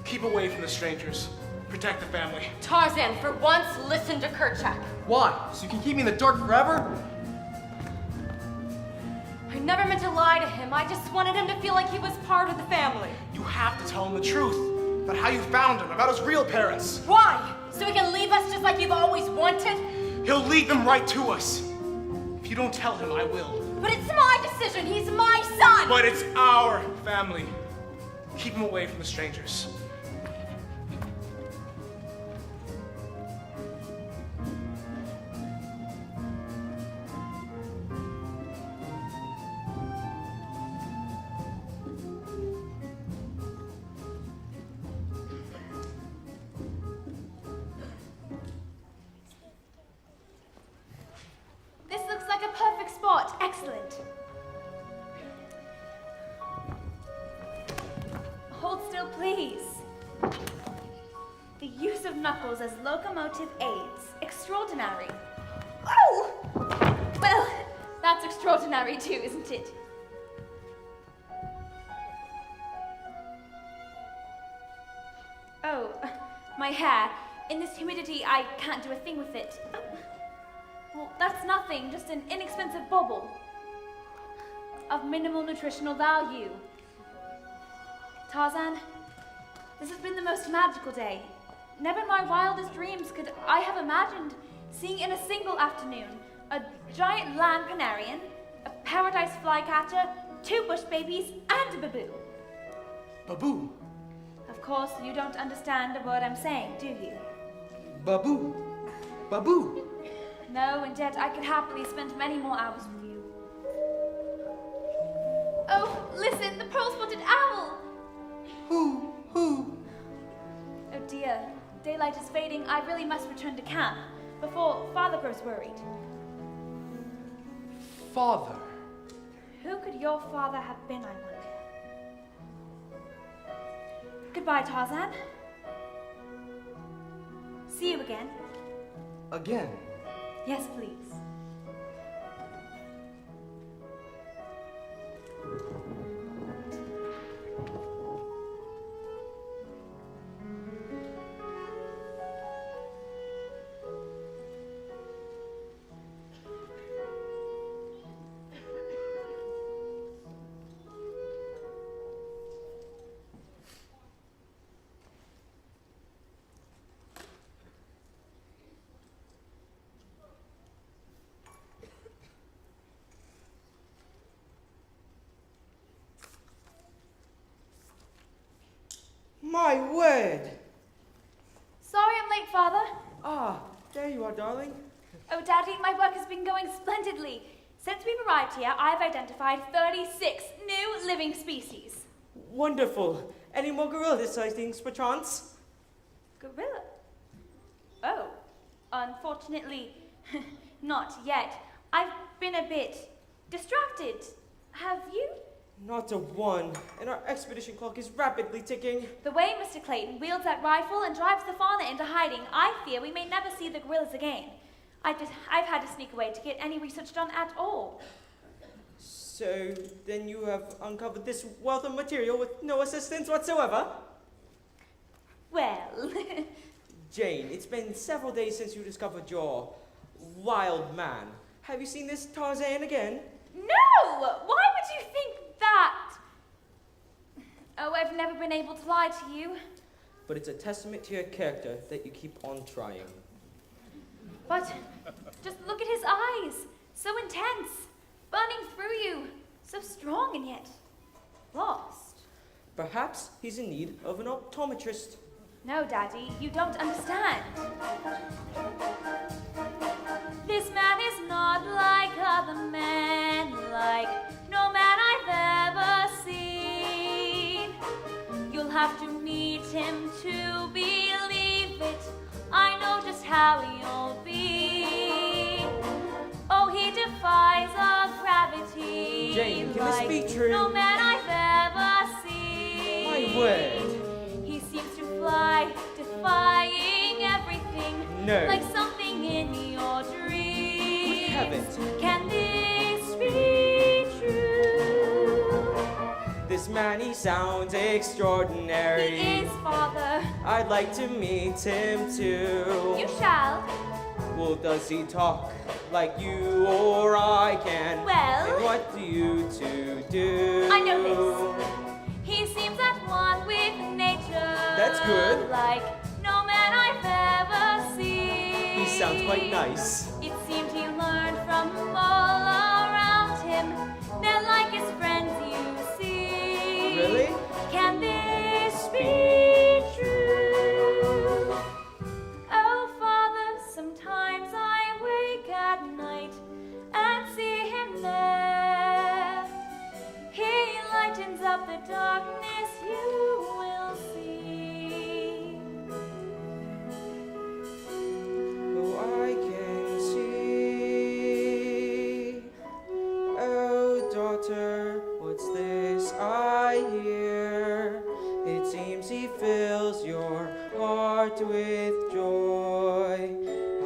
Keep away from the strangers. Protect the family. Tarzan, for once, listen to Kerchak. Why? So you can keep me in the dark forever? I never meant to lie to him. I just wanted him to feel like he was part of the family. You have to tell him the truth. About how you found him, about his real parents. Why? So he can leave us just like you've always wanted? He'll lead them right to us. If you don't tell him, I will. But it's my decision. He's my son. But it's our family. Keep him away from the strangers. This looks like a perfect spot. Excellent. Hold still, please. The use of knuckles as locomotive aids. Extraordinary. Oh! Well, that's extraordinary too, isn't it? Oh, my hair. In this humidity, I can't do a thing with it. Well, that's nothing, just an inexpensive bauble of minimal nutritional value. Tarzan, this has been the most magical day. Never in my wildest dreams could I have imagined seeing in a single afternoon a giant land planarian, a paradise flycatcher, 2 bush babies, and a baboo. Babu. Of course, you don't understand a word I'm saying, do you? Babu. Babu. No, and yet I could happily spend many more hours with you. Oh, listen, the pearl-spotted owl! Who? Oh dear, daylight is fading. I really must return to camp before Father grows worried. Father. Who could your father have been, I wonder? Goodbye, Tarzan. See you again. Again. Yes, please. My word! Sorry I'm late, Father. Ah, there you are, darling. Oh, Daddy, my work has been going splendidly. Since we've arrived here, I've identified 36 new living species. Wonderful. Any more gorilla sightings, perchance? Gorilla? Oh, unfortunately, not yet. I've been a bit distracted. Have you? Not a one, and our expedition clock is rapidly ticking. The way Mr. Clayton wields that rifle and drives the fauna into hiding, I fear we may never see the gorillas again. I've had to sneak away to get any research done at all. So, then you have uncovered this wealth of material with no assistance whatsoever? Well... Jane, it's been several days since you discovered your wild man. Have you seen this Tarzan again? No! Why would you think that? Oh, I've never been able to lie to you. But it's a testament to your character that you keep on trying. But just look at his eyes. So intense. Burning through you. So strong and yet lost. Perhaps he's in need of an optometrist. No, Daddy, you don't understand. This man is not like other men, like no man I've ever seen. You'll have to meet him to believe it. I know just how you'll be. Oh, he defies our gravity. Jane, can like this be true? No man I've ever seen. My word. He seems to fly, defying everything. No. Like something in your dreams. Heavens. Can this be true? This man, he sounds extraordinary. He is, Father. I'd like to meet him too. You shall. Well, does he talk like you or I can? Well- And what do you two do? I know this. He seems at one with nature. That's good. Like no man I've ever seen. He sounds quite nice. It seemed he learned from all around him. They're like his friends, you see. Really? Can this be true? Oh, Father, sometimes I wake at night and see him there. He lightens up the darkness, you will see. Oh, I can see. Oh, daughter, what's this I hear? It seems he fills your heart with joy.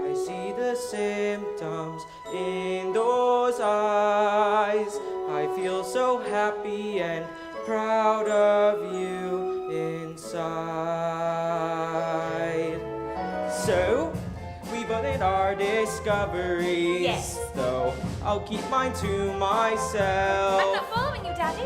I see the symptoms in those eyes. I feel so happy and proud of you inside. So, we've done our discoveries. Yes. Though I'll keep mine to I'm myself. not following you, Daddy.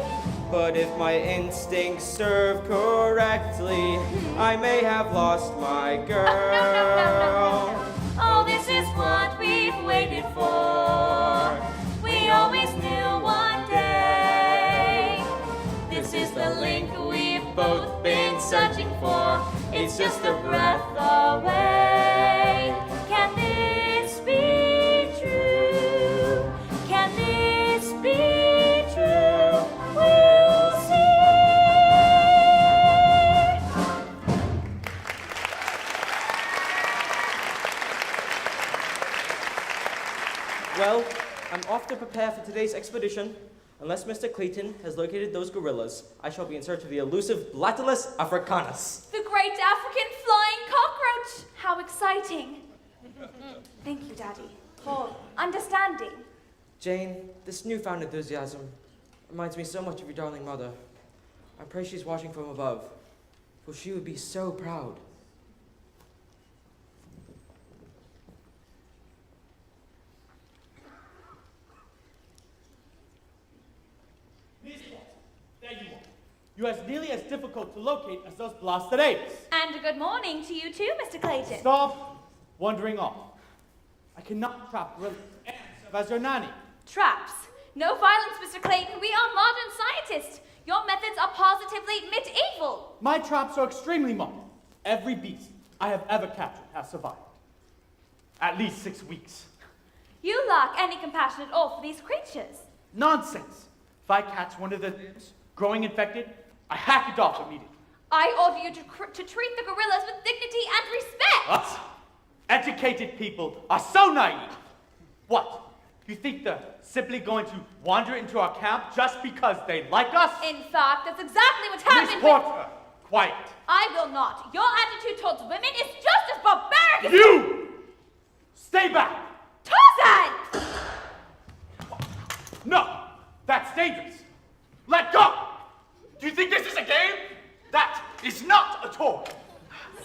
But if my instincts serve correctly, I may have lost my girl. No. Oh, this is what we've waited for. We always knew one day. This is the link we've both been searching for. It's just a breath away. Can this be true? Can this be true? We'll see. I'm off to prepare for today's expedition. Unless Mr. Clayton has located those gorillas, I shall be in search of the elusive Blattulus africanus. The great African flying cockroach! How exciting! Thank you, Daddy, for understanding. Jane, this newfound enthusiasm reminds me so much of your darling mother. I pray she's watching from above, for she would be so proud. There you are. You are as nearly as difficult to locate as those blasted apes. And a good morning to you too, Mr. Clayton. Stop wandering off. I cannot trap gorillas and serve as your nanny. Traps. No violence, Mr. Clayton. We are modern scientists. Your methods are positively medieval. My traps are extremely modern. Every beast I have ever captured has survived. At least 6 weeks. You lack any compassion at all for these creatures. Nonsense. If I catch one of the growing infected, I hack it off immediately. I order you to treat the gorillas with dignity and respect. Us educated people are so naive. What? You think they're simply going to wander into our camp just because they like us? In fact, that's exactly what happened. Miss Porter, quiet. I will not. Your attitude towards women is just as barbaric as... You! Stay back! Tarzan! No, that's dangerous. Let go! Do you think this is a game? That is not a toy.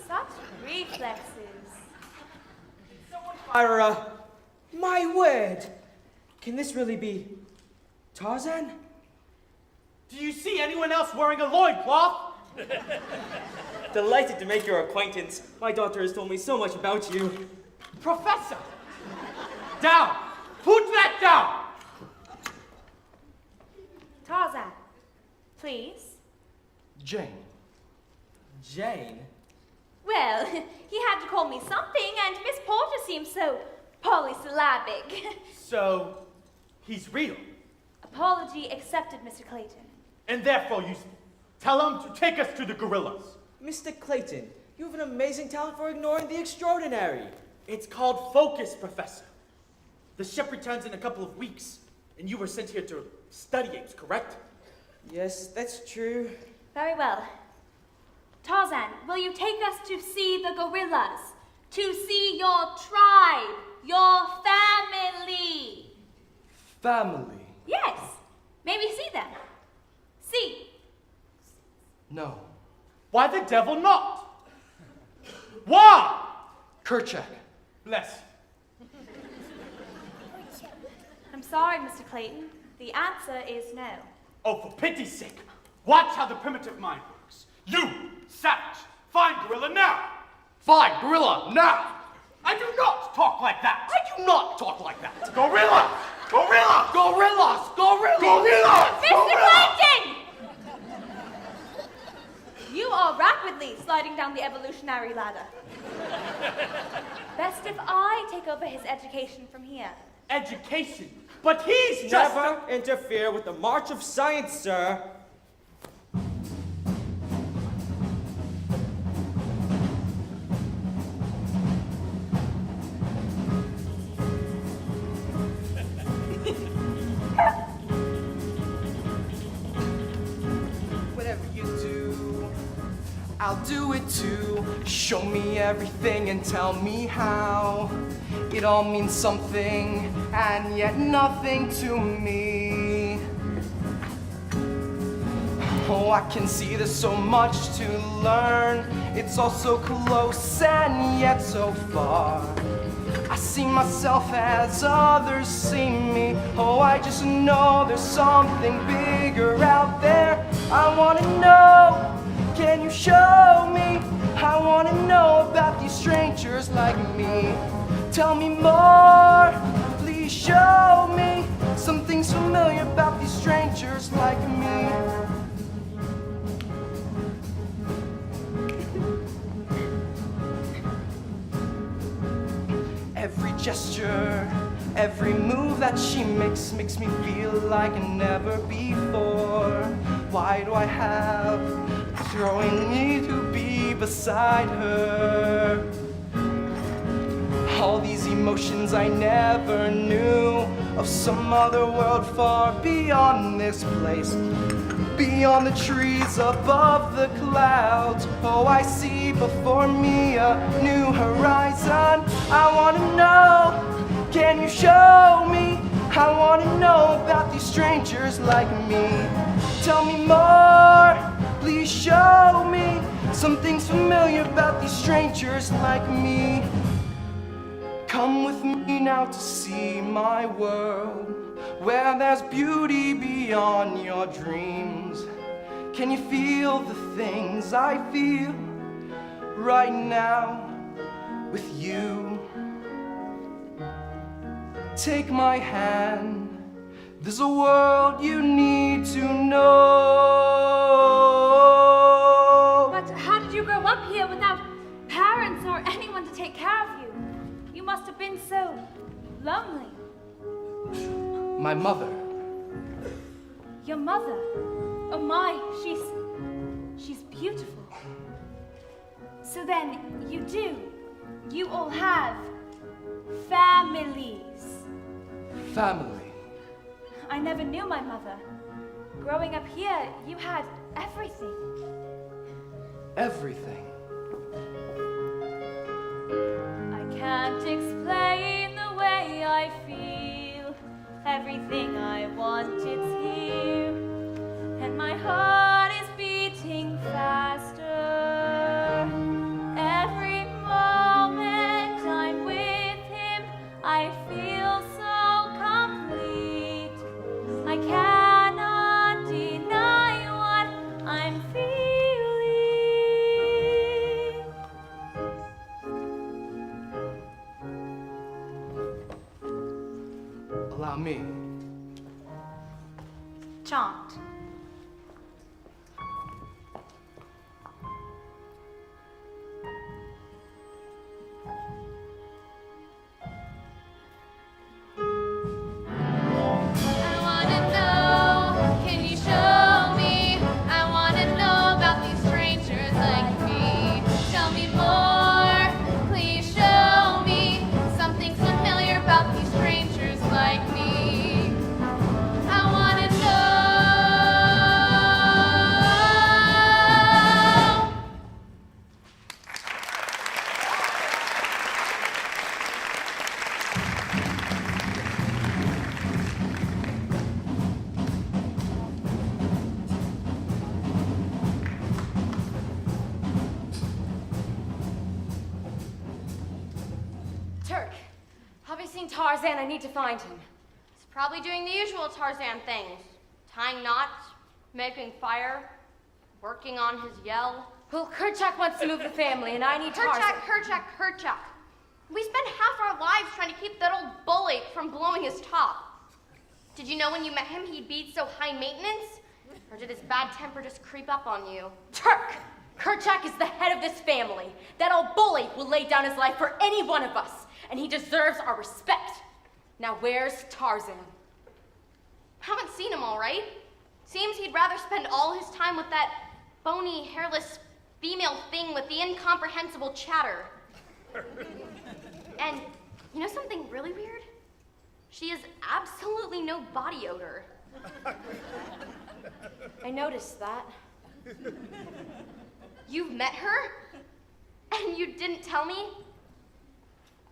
Such reflexes. Ira, my word! Can this really be Tarzan? Do you see anyone else wearing a loincloth? Delighted to make your acquaintance. My daughter has told me so much about you. Professor! Down! Put that down! Tarzan, please. Jane. Jane? Well, he had to call me something, and Miss Porter seems so polysyllabic. So, he's real, Apology accepted, Mr. Clayton. and therefore useful. Tell him to take us to the gorillas. Mr. Clayton, you have an amazing talent for ignoring the extraordinary. It's called focus, Professor. The ship returns in a couple of weeks, and you were sent here to study apes, correct? Yes, that's true. Very well. Tarzan, will you take us to see the gorillas? To see your tribe, your family? Family? Yes. May we see them? See. No. Why the devil not? Why? Kerchak. Bless. I'm sorry, Mr. Clayton. The answer is no. Oh, for pity's sake, watch how the primitive mind works. You, savage, find gorilla now. Find gorilla now! I do not talk like that. I do not talk like that! Gorilla! Gorilla! Gorillas! Gorillas! Gorilla! Mr. Clayton! You are rapidly sliding down the evolutionary ladder. Best if I take over his education from here. Education. But he's just Never interfere with the march of science, sir. Whatever you do, I'll do it too. Show me everything and tell me how. It all means something and yet nothing to me. Oh, I can see there's so much to learn. It's all so close and yet so far. I see myself as others see me. Oh, I just know there's something bigger out there. I wanna know, can you show me? I wanna know about these strangers like me. Tell me more, please show me. Something's familiar about these strangers like me. Every gesture, every move that she makes me feel like never before. Why do I have throwing me to be beside her? All these emotions I never knew. of some other world far beyond this place, beyond the trees, above the clouds. Oh, I see before me a new horizon. I want to know, can you show me? I want to know about these strangers like me. Tell me more, please show me something's familiar about these strangers like me. Come with me now to see my world, where there's beauty beyond your dreams. Can you feel the things I feel right now with you? Take my hand, there's a world you need to know. But how did you grow up here without parents or anyone to take care of you? You must have been so lonely. My mother. Your mother? Oh my, she's beautiful. So then, you all have families. Family. I never knew my mother. Growing up here, you had everything. Everything. I can't explain the way I feel. Everything I want is here, and my heart is beating faster. Every moment I'm with him, I feel so complete. I cannot deny what I'm feeling. Allow me. Chant. Turk, have you seen Tarzan? I need to find him. He's probably doing the usual Tarzan things. Tying knots, making fire, working on his yell. Well, Kerchak wants to move the family, and I need Tarzan. Kerchak. We spent half our lives trying to keep that old bully from blowing his top. Did you know when you met him he'd be so high maintenance? Or did his bad temper just creep up on you? Turk! Kerchak is the head of this family. That old bully will lay down his life for any one of us, and he deserves our respect. Now where's Tarzan? Haven't seen him all right. Seems he'd rather spend all his time with that bony, hairless female thing with the incomprehensible chatter. And you know something really weird? She has absolutely no body odor. I noticed that. You've met her? And you didn't tell me?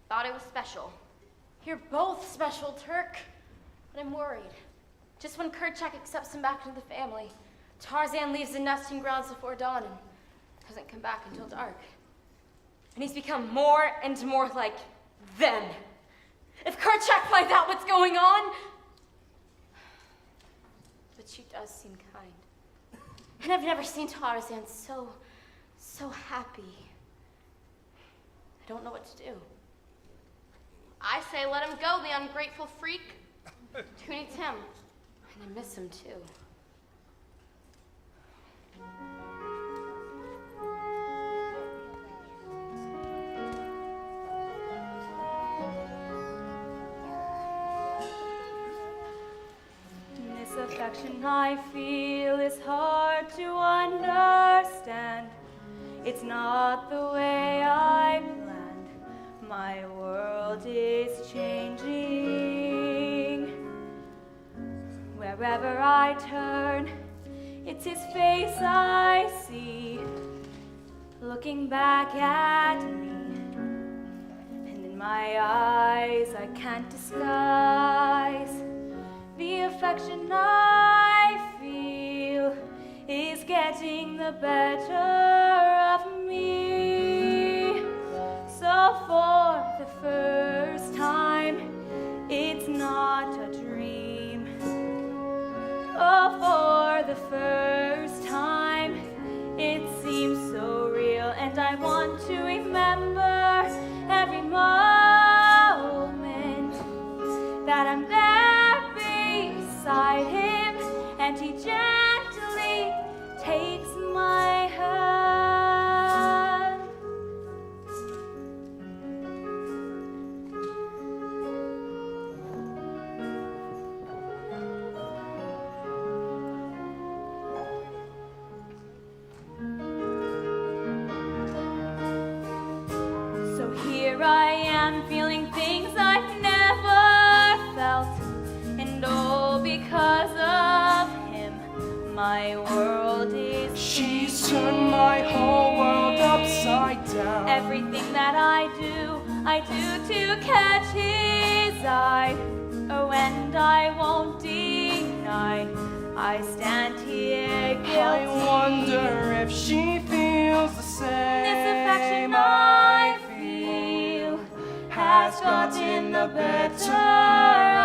Thought it was special. You're both special, Turk. But I'm worried. Just when Kerchak accepts him back into the family, Tarzan leaves the nesting grounds before dawn and doesn't come back until dark. And he's become more and more like them. If Kerchak finds out what's going on... But she does seem kind. And I've never seen Tarzan so happy. I don't know what to do. I say let him go, the ungrateful freak. Who needs him? And I miss him too. This affection I feel is hard to understand. It's not the way I planned. My world is changing. Wherever I turn, it's his face I see, looking back at me. And in my eyes I can't disguise the affection I feel is getting the better of me. So for the first time, it's not a dream. Oh, for the first time, it seems so real, and I want to remember every moment that I'm there beside him, and he gently takes my hand. So here I am feeling things I've never felt, and all because of him, my world is She's turned my whole world upside down. everything that I do to catch his eye. Oh, and I won't deny, I stand here guilty. I wonder if she feels the same. This affection I feel has gotten the better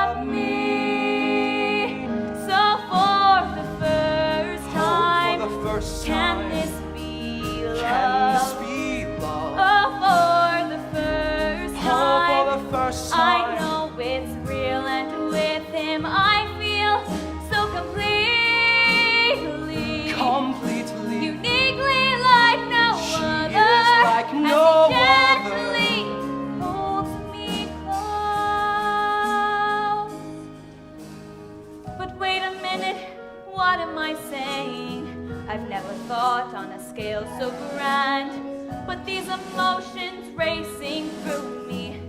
of me. So for the first time, For the first can time, this be love? can this be love? Oh, for the first Oh, time, for the first I time, know it's real, and with him I feel so completely, uniquely like no She other. is like no as he other. gently holds me close. But wait a minute, what am I saying? I've never thought on a scale so grand, but these emotions racing through me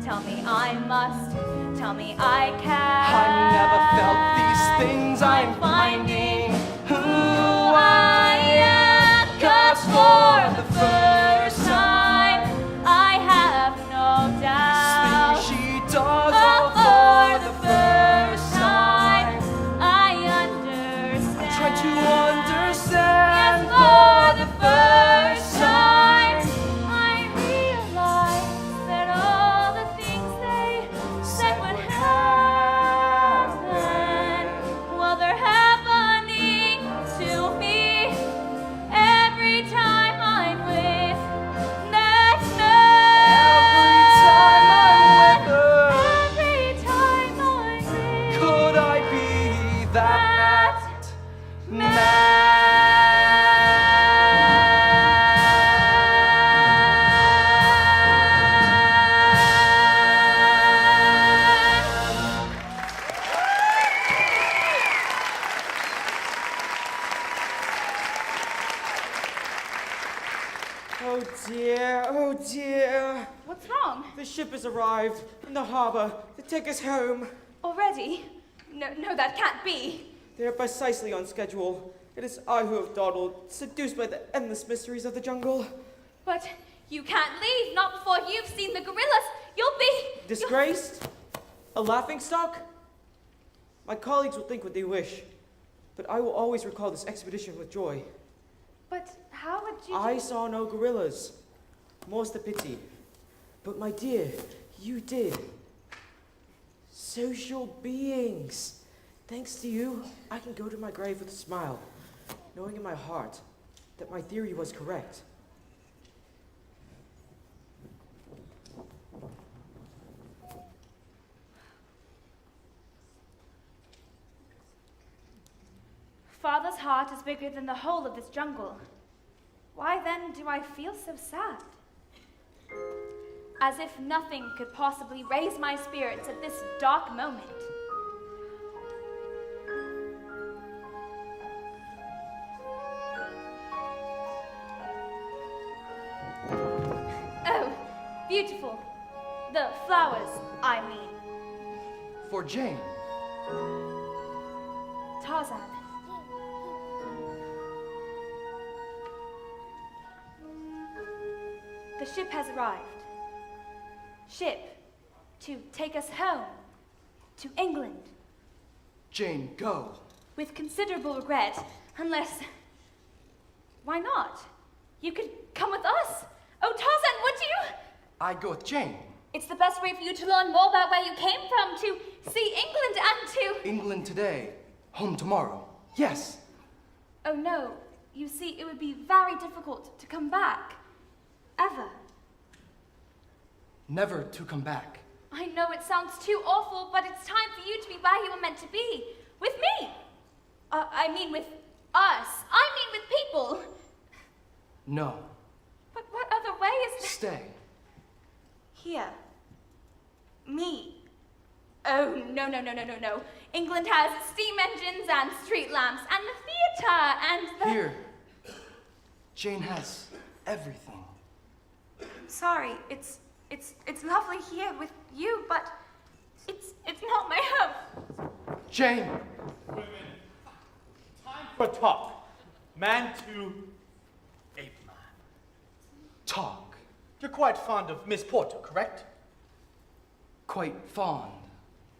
tell me I must, tell me I can. I've never felt these things I'm finding who I am. 'Cause for the first time, I have no doubt. this thing she does, Oh, oh, for the first time, I understand. I'm trying to understand. Yes, for the first time, I realize that all the things they said would happen, well, they're happening to me every time I'm with that Every time I'm with her, Every time I'm with could I be that Oh dear, oh dear. What's wrong? The ship has arrived in the harbor to take us home. Already? No, that can't be. They are precisely on schedule. It is I who have dawdled, seduced by the endless mysteries of the jungle. But you can't leave, not before you've seen the gorillas. You'll be... Disgraced? A laughingstock? My colleagues will think what they wish, but I will always recall this expedition with joy. But how would you... I saw no gorillas. More's the pity. But my dear, you did. Social beings. Thanks to you, I can go to my grave with a smile, knowing in my heart that my theory was correct. Father's heart is bigger than the whole of this jungle. Why then do I feel so sad? As if nothing could possibly raise my spirits at this dark moment. Oh, beautiful. The flowers, I mean. for Jane. Tarzan. The ship has arrived. Ship to take us home to England. Jane, go. With considerable regret, unless... Why not? You could come with us. Oh, Tarzan, would you? I'd go with Jane. It's the best way for you to learn more about where you came from, to see England and to... England today, home tomorrow. Yes. Oh, no. You see, it would be very difficult to come back. Ever. Never to come back. I know it sounds too awful, but it's time for you to be where you were meant to be. With me. I mean with us. I mean with people. No. But what other way is there? Stay. Here. Me. Oh, no. England has steam engines and street lamps and the theater and the... Here. Jane has everything. I'm sorry. It's lovely here with you, but it's not my home. Jane! Wait a minute. Time for talk. Man to ape man. Talk. You're quite fond of Miss Porter, correct? Quite fond.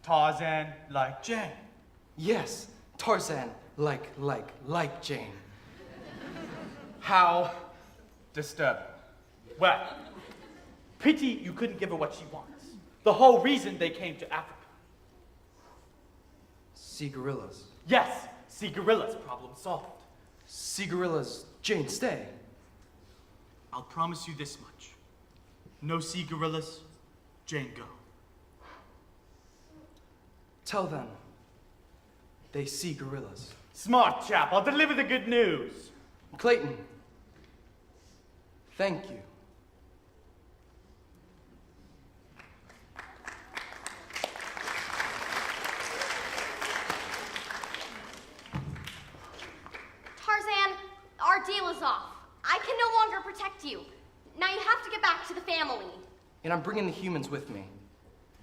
Tarzan like Jane. Yes, Tarzan, like Jane. How disturbing. Well, pity you couldn't give her what she wants. The whole reason they came to Africa. See gorillas. Yes, see gorillas, problem solved. See gorillas, Jane, stay. I'll promise you this much. No see gorillas, Jane go. Tell them they see gorillas. Smart chap, I'll deliver the good news. Clayton, thank you. Tarzan, our deal is off. I can no longer protect you. Now you have to get back to the family. And I'm bringing the humans with me.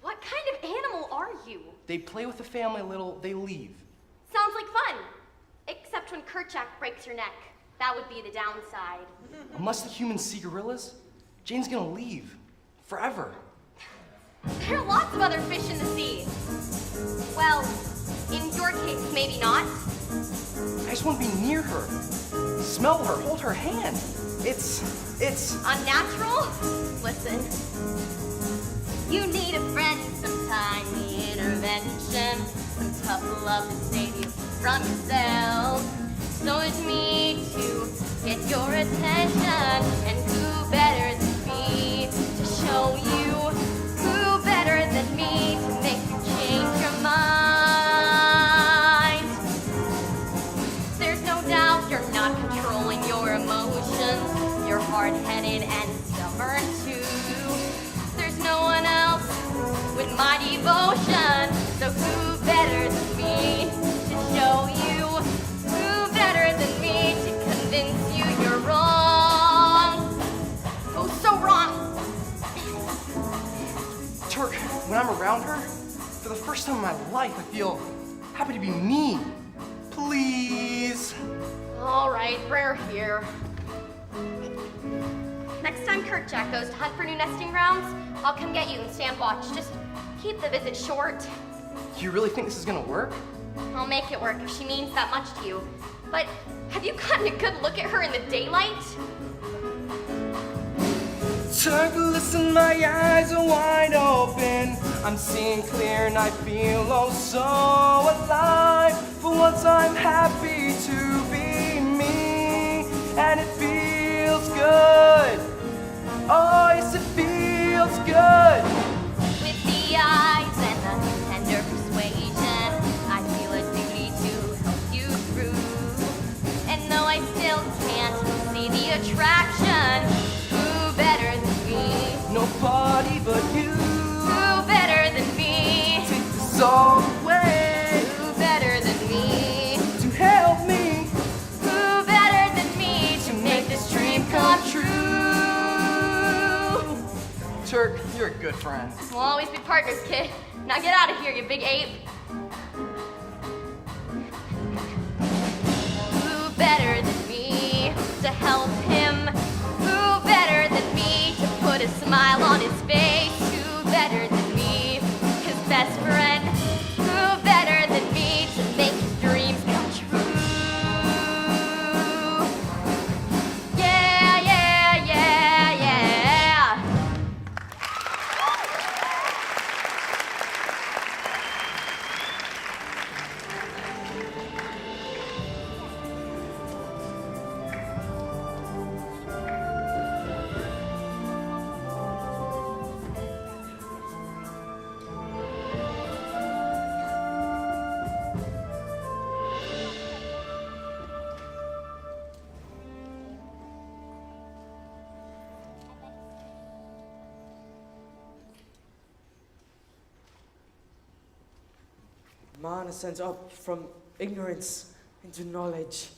What kind of animal are you? They play with the family a little, they leave. Sounds like fun. Except when Kerchak breaks your neck. That would be the downside. Unless the humans see gorillas, Jane's gonna leave. Forever. There are lots of other fish in the sea. Well, in your case, maybe not. I just want to be near her. Smell her, hold her hand. It's... Unnatural? Listen. You need a friend sometime, the intervention. Some tough love to save you from yourself. So it's me to get your attention. And who better than me to show you? Who better than me to make you change your mind? There's no doubt you're not controlling your emotions. You're hard-headed and stubborn too. There's no one else with my devotion. So who better than me to show you? Who better than me to convince you you're wrong? Oh, so wrong. Turk, when I'm around her, for the first time in my life, I feel happy to be me. Please. All right, bring her here. Next time Kerchak goes to hunt for new nesting grounds, I'll come get you and stand watch. Just keep the visit short. You really think this is gonna work? I'll make it work if she means that much to you. But have you gotten a good look at her in the daylight? Turk, listen, my eyes are wide open. I'm seeing clear and I feel oh so alive. For once I'm happy to be me, and it feels good. Oh, yes, it feels good. With the eyes and the tender persuasion, I feel a duty to help you through. And though I still can't see the attraction, who better than me? Nobody but you. Who better than me? Take this all away. Who better than me? To help me. Who better than me to make this dream come true? Turk, you're a good friend. We'll always be partners, kid. Now get out of here, you big ape. man ascends up from ignorance into knowledge.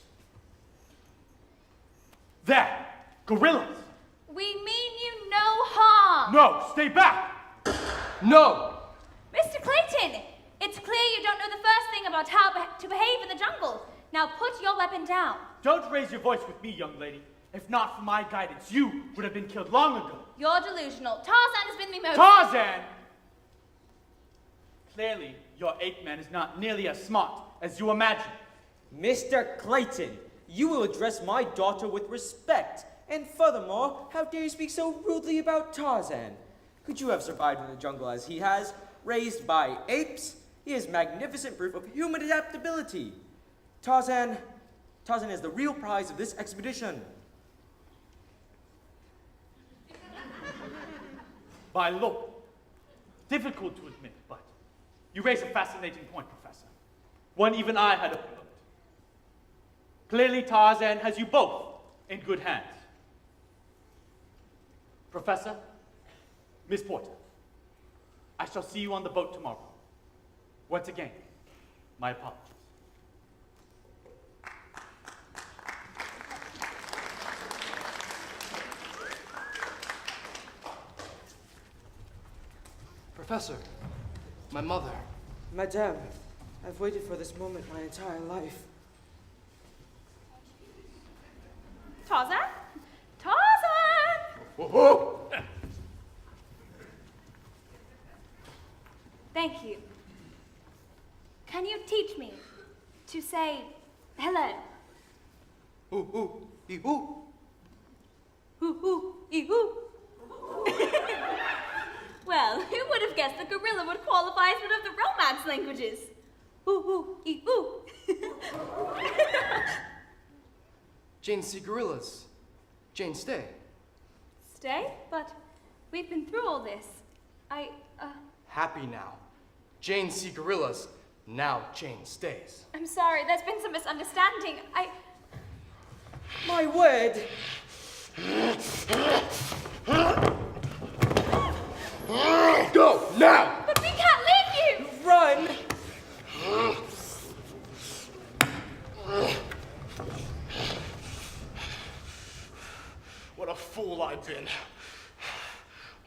There! Gorillas! We mean you no harm. No, stay back! No! Mr. Clayton, it's clear you don't know the first thing about how to behave in the jungle. Now put your weapon down. Don't raise your voice with me, young lady. If not for my guidance, you would have been killed long ago. You're delusional. Tarzan has been the most... Tarzan! Clearly, your ape man is not nearly as smart as you imagine. Mr. Clayton, you will address my daughter with respect. And furthermore, how dare you speak so rudely about Tarzan? Could you have survived in the jungle as he has, raised by apes? He is magnificent proof of human adaptability. Tarzan is the real prize of this expedition. By law. Difficult to admit, but you raise a fascinating point, Professor. One even I had overlooked. Clearly, Tarzan has you both in good hands. Professor, Miss Porter, I shall see you on the boat tomorrow. Once again, my apologies. Professor, my mother. Madame, I've waited for this moment my entire life. Tarzan? Tarzan! Whoa! Thank you. Can you teach me to say hello? Ooh, ee-ooh. Ooh, ee-ooh. Well, who would have guessed that gorilla would qualify as one of the Romance languages? Ooh, ee-ooh. Jane see gorillas. Jane stay. Stay? But we've been through all this. Happy now. Jane see gorillas. Now Jane stays. I'm sorry, there's been some misunderstanding. My word! Go, now! But we can't leave you! Run! What a fool I've been.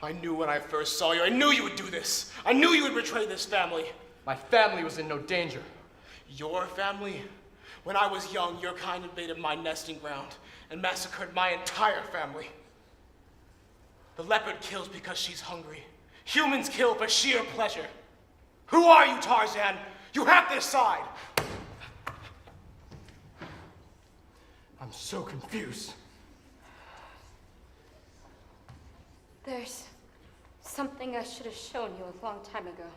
I knew when I first saw you, I knew you would do this. I knew you would betray this family. My family was in no danger. Your family? When I was young, your kind invaded my nesting ground and massacred my entire family. The leopard kills because she's hungry. Humans kill for sheer pleasure. Who are you, Tarzan? You have to decide. I'm so confused. There's something I should have shown you a long time ago.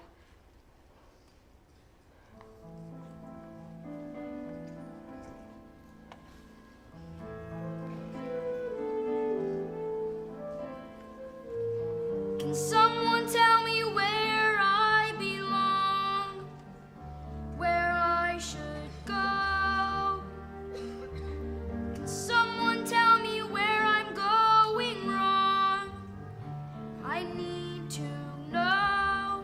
Can someone tell me where I belong? Where I should go? Can someone tell me where I'm going wrong? I need to know.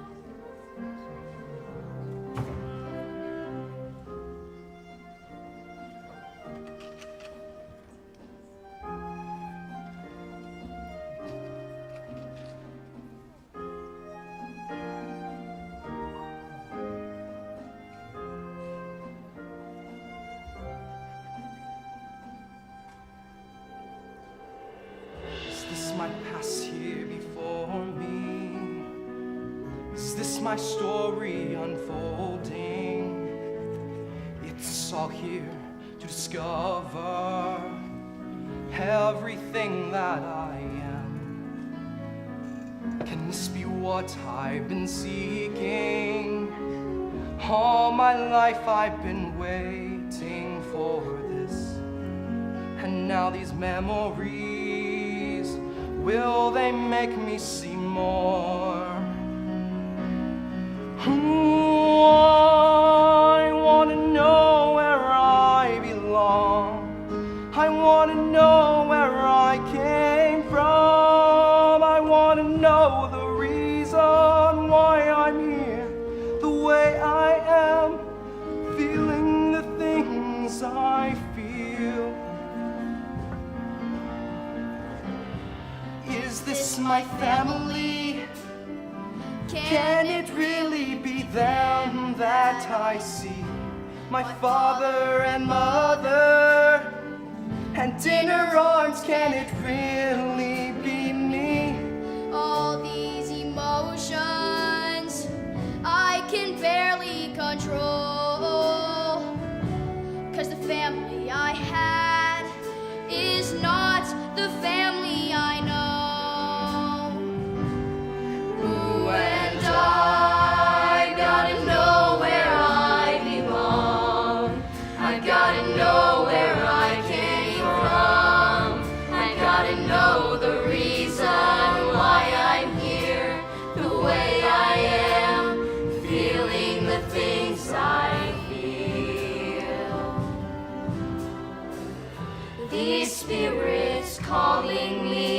Is this my past here before me? Is this my story unfolding? It's all here to discover everything that I am. Can this be what I've been seeking? All my life I've been waiting for this. And now these memories, will they make me see more? I want to know where I belong. I want to know where I came from. I want to know the reason why I'm here, the way I am. my family? Can it really be them that I see? My father and mother, and in her arms, can it really be me? All these emotions I can barely control, 'cause the family I had is not the family I know. Ooh, and I gotta know where I belong. I gotta know where I came from. I gotta know the reason why I'm here, the way I am, feeling the things I feel. These spirits calling me,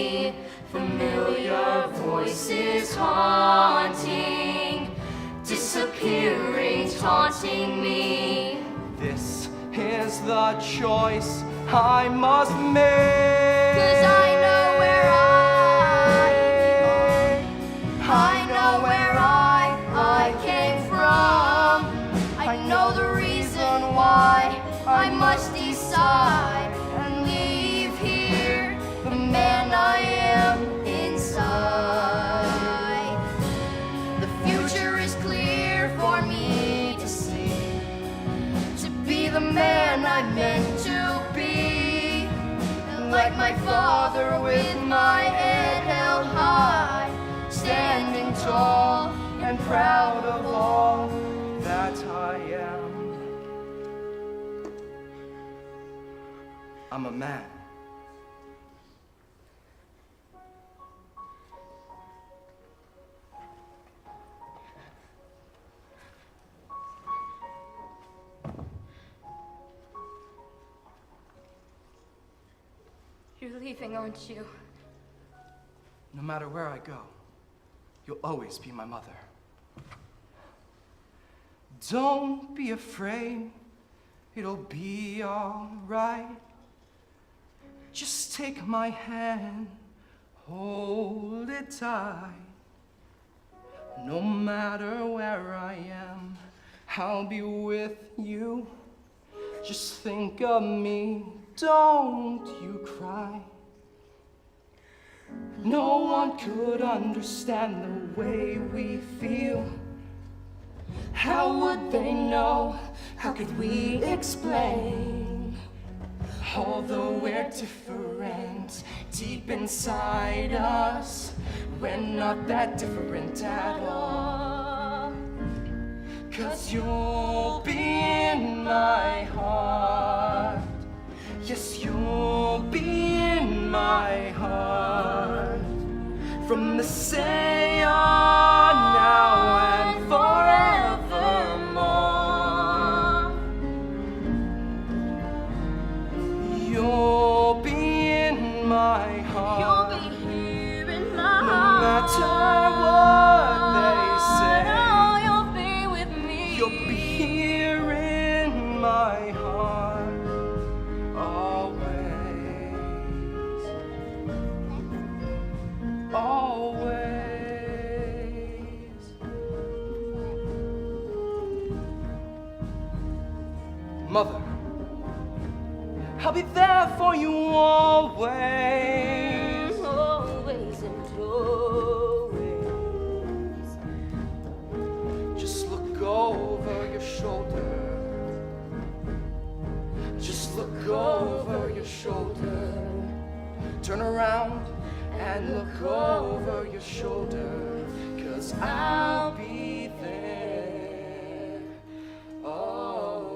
familiar voices haunting, disappearing, taunting me. This is the choice I must make. 'Cause I know where I belong. I know where I came from. I know the reason why I must decide and leave here the man I am inside. The future is clear for me to see, to be the man I'm meant to be. And like my father, with my head held high, standing tall and proud of all That I am. I'm a man. You're leaving, aren't you? No matter where I go, you'll always be my mother. Don't be afraid, it'll be all right. Just take my hand, hold it tight. No matter where I am, I'll be with you. Just think of me, don't you cry. No one could understand the way we feel. How would they know? How could we explain? Although we're different, deep inside us, we're not that different at all. 'Cause you'll be in my heart. Yes, you'll be in my heart. From this day on, now and forevermore. You'll be in my heart. You'll be here in my No heart. matter what they say. Oh, you'll be with me. You'll be here in my heart. Always. Always. Mother, I'll be there for you always. Always and always. Just look over your shoulder. Just look over your shoulder. Turn around and look over your shoulder. 'Cause I'll be there always.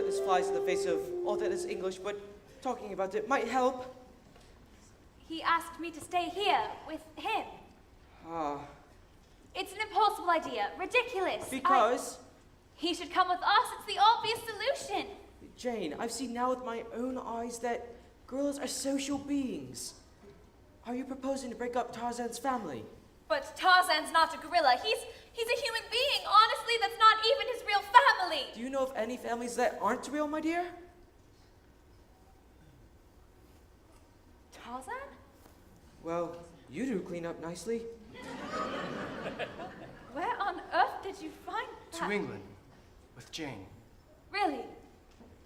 that this flies in the face of all that is English, but talking about it might help. He asked me to stay here with him. Ah, It's an impossible idea. Ridiculous. because... He should come with us. It's the obvious solution. Jane, I've seen now with my own eyes that gorillas are social beings. Are you proposing to break up Tarzan's family? But Tarzan's not a gorilla. He's a human being. Honestly, that's not even his real family. Do you know of any families that aren't real, my dear? Tarzan? Well, you do clean up nicely. Where on earth did you find that? To England. With Jane. Really?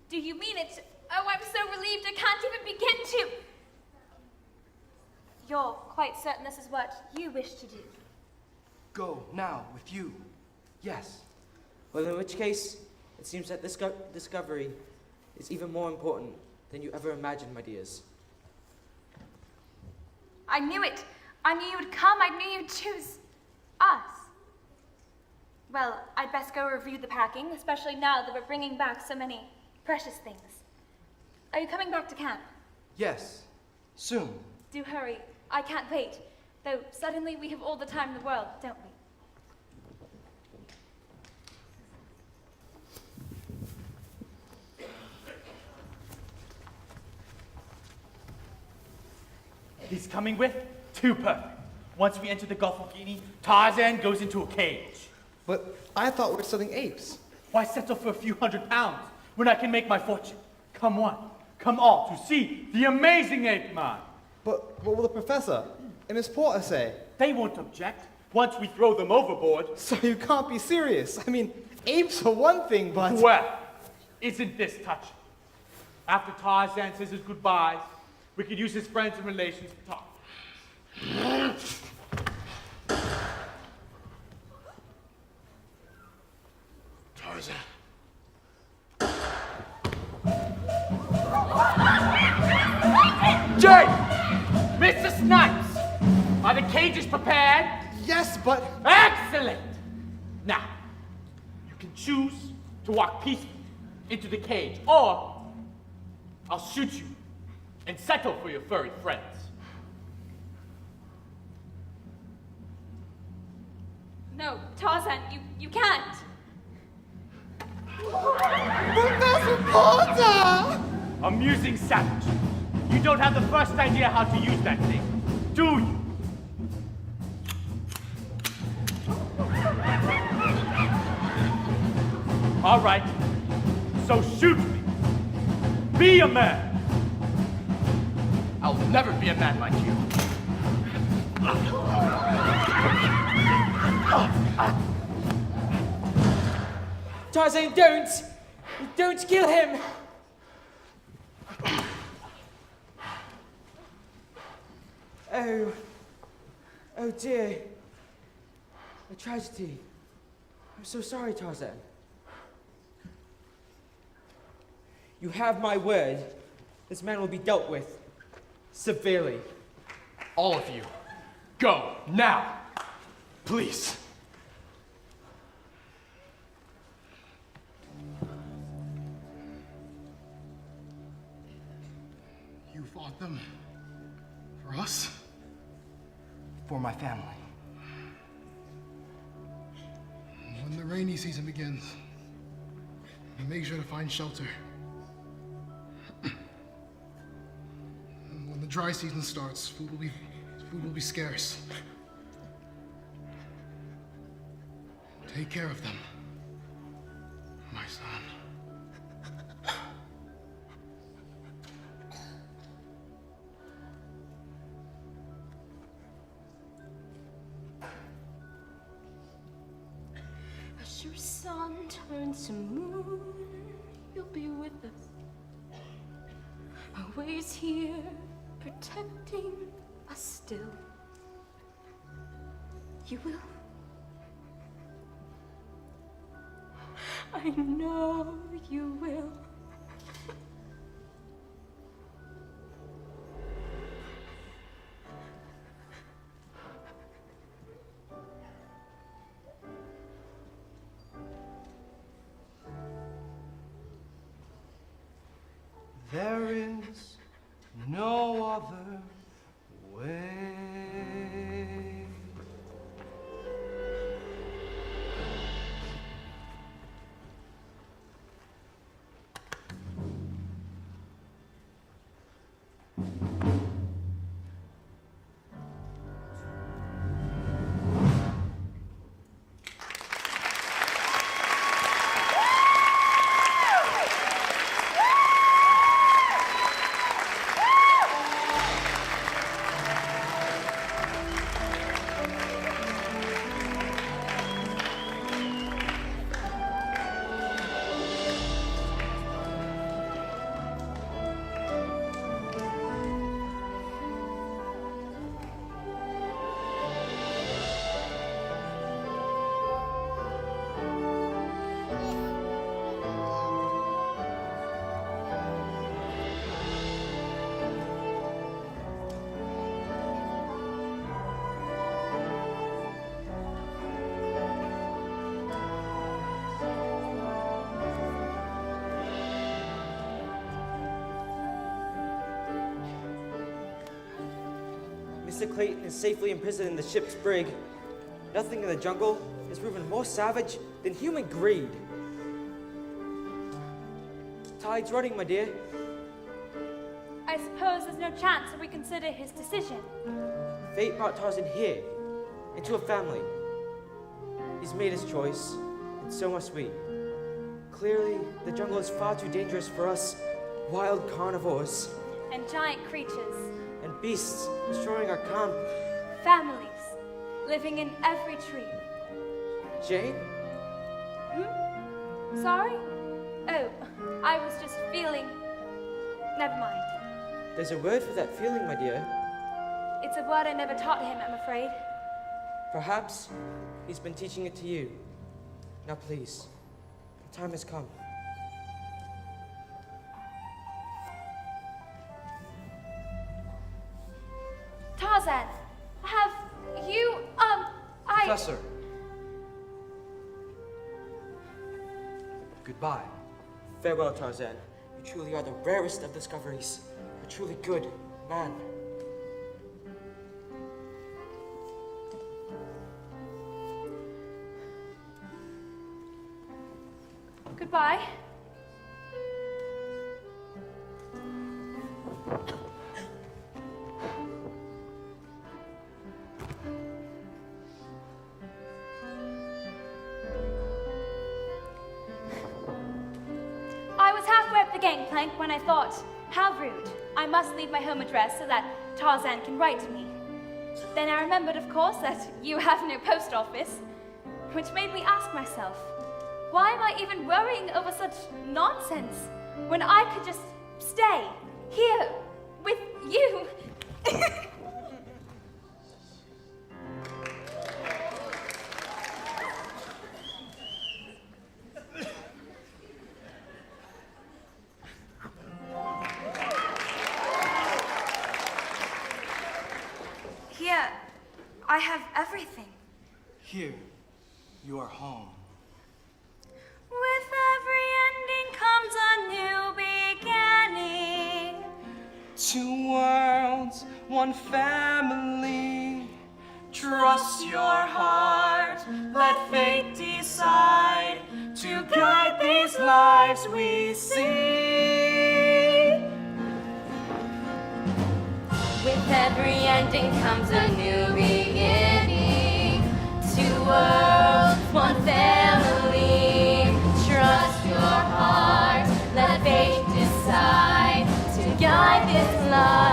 Do you mean it? Oh, I'm so relieved I can't even begin to. You're quite certain this is what you wish to do? Go, now, with you. Yes. Well, in which case, it seems that this discovery is even more important than you ever imagined, my dears. I knew it. I knew you would come. I knew you'd choose us. Well, I'd best go review the packing, especially now that we're bringing back so many precious things. Are you coming back to camp? Yes. Soon. Do hurry. I can't wait. Though suddenly we have all the time in the world, don't we? He's coming with? Too perfect. Once we enter the Gulf of Guinea, Tarzan goes into a cage. But I thought we're selling apes. Why settle for a few £100 when I can make my fortune? Come one, come all to see the amazing ape man. But what will the professor and Miss Porter say? They won't object once we throw them overboard. So you can't be serious. I mean, apes are one thing, but... Well, isn't this touching? After Tarzan says his goodbyes, we could use his friends and relations to talk. Tarzan. Jay! Mr. Snipes! Are the cages prepared? Yes, but... Excellent! Now, you can choose to walk peacefully into the cage, or I'll shoot you and settle for your furry friends. No, Tarzan, you can't. Professor Porter! Amusing savage. You don't have the first idea how to use that thing, do you? All right, so shoot me. Be a man. I'll never be a man like you. Tarzan, don't! Don't kill him! Oh dear. A tragedy. I'm so sorry, Tarzan. You have my word. This man will be dealt with severely. All of you, go now. Please. You fought them? For us? For my family. When the rainy season begins, make sure to find shelter. And when the dry season starts, food will be scarce. Take care of them, my son. As your sun turns to moon, you'll be with us. Always here, protecting us still. You will. I know you will. There is no other way. Mr. Clayton is safely imprisoned in the ship's brig. Nothing in the jungle has proven more savage than human greed. Tide's running, my dear. I suppose there's no chance to reconsider his decision. Fate brought Tarzan here, into a family. He's made his choice, and so must we. Clearly, the jungle is far too dangerous for us wild carnivores. And giant creatures. And beasts destroying our camp. Families living in every tree. Jane? Sorry? Oh, I was just feeling... Never mind. There's a word for that feeling, my dear. It's a word I never taught him, I'm afraid. Perhaps he's been teaching it to you. Now please, the time has come. Tarzan, have you, Professor. Goodbye. Farewell, Tarzan. You truly are the rarest of discoveries. A truly good man. Goodbye. I was halfway up the gangplank when I thought, how rude. I must leave my home address so that Tarzan can write to me. Then I remembered, of course, that you have no post office, which made me ask myself, why am I even worrying over such nonsense when I could just stay here with you? Here, I have everything. Here, you are home. With every ending comes a new beginning. 2 worlds, 1 family. Trust your heart, let fate decide to guide these lives we see. With every ending comes a new beginning. 2 worlds, 1 family. Trust your heart, let fate decide to guide this life.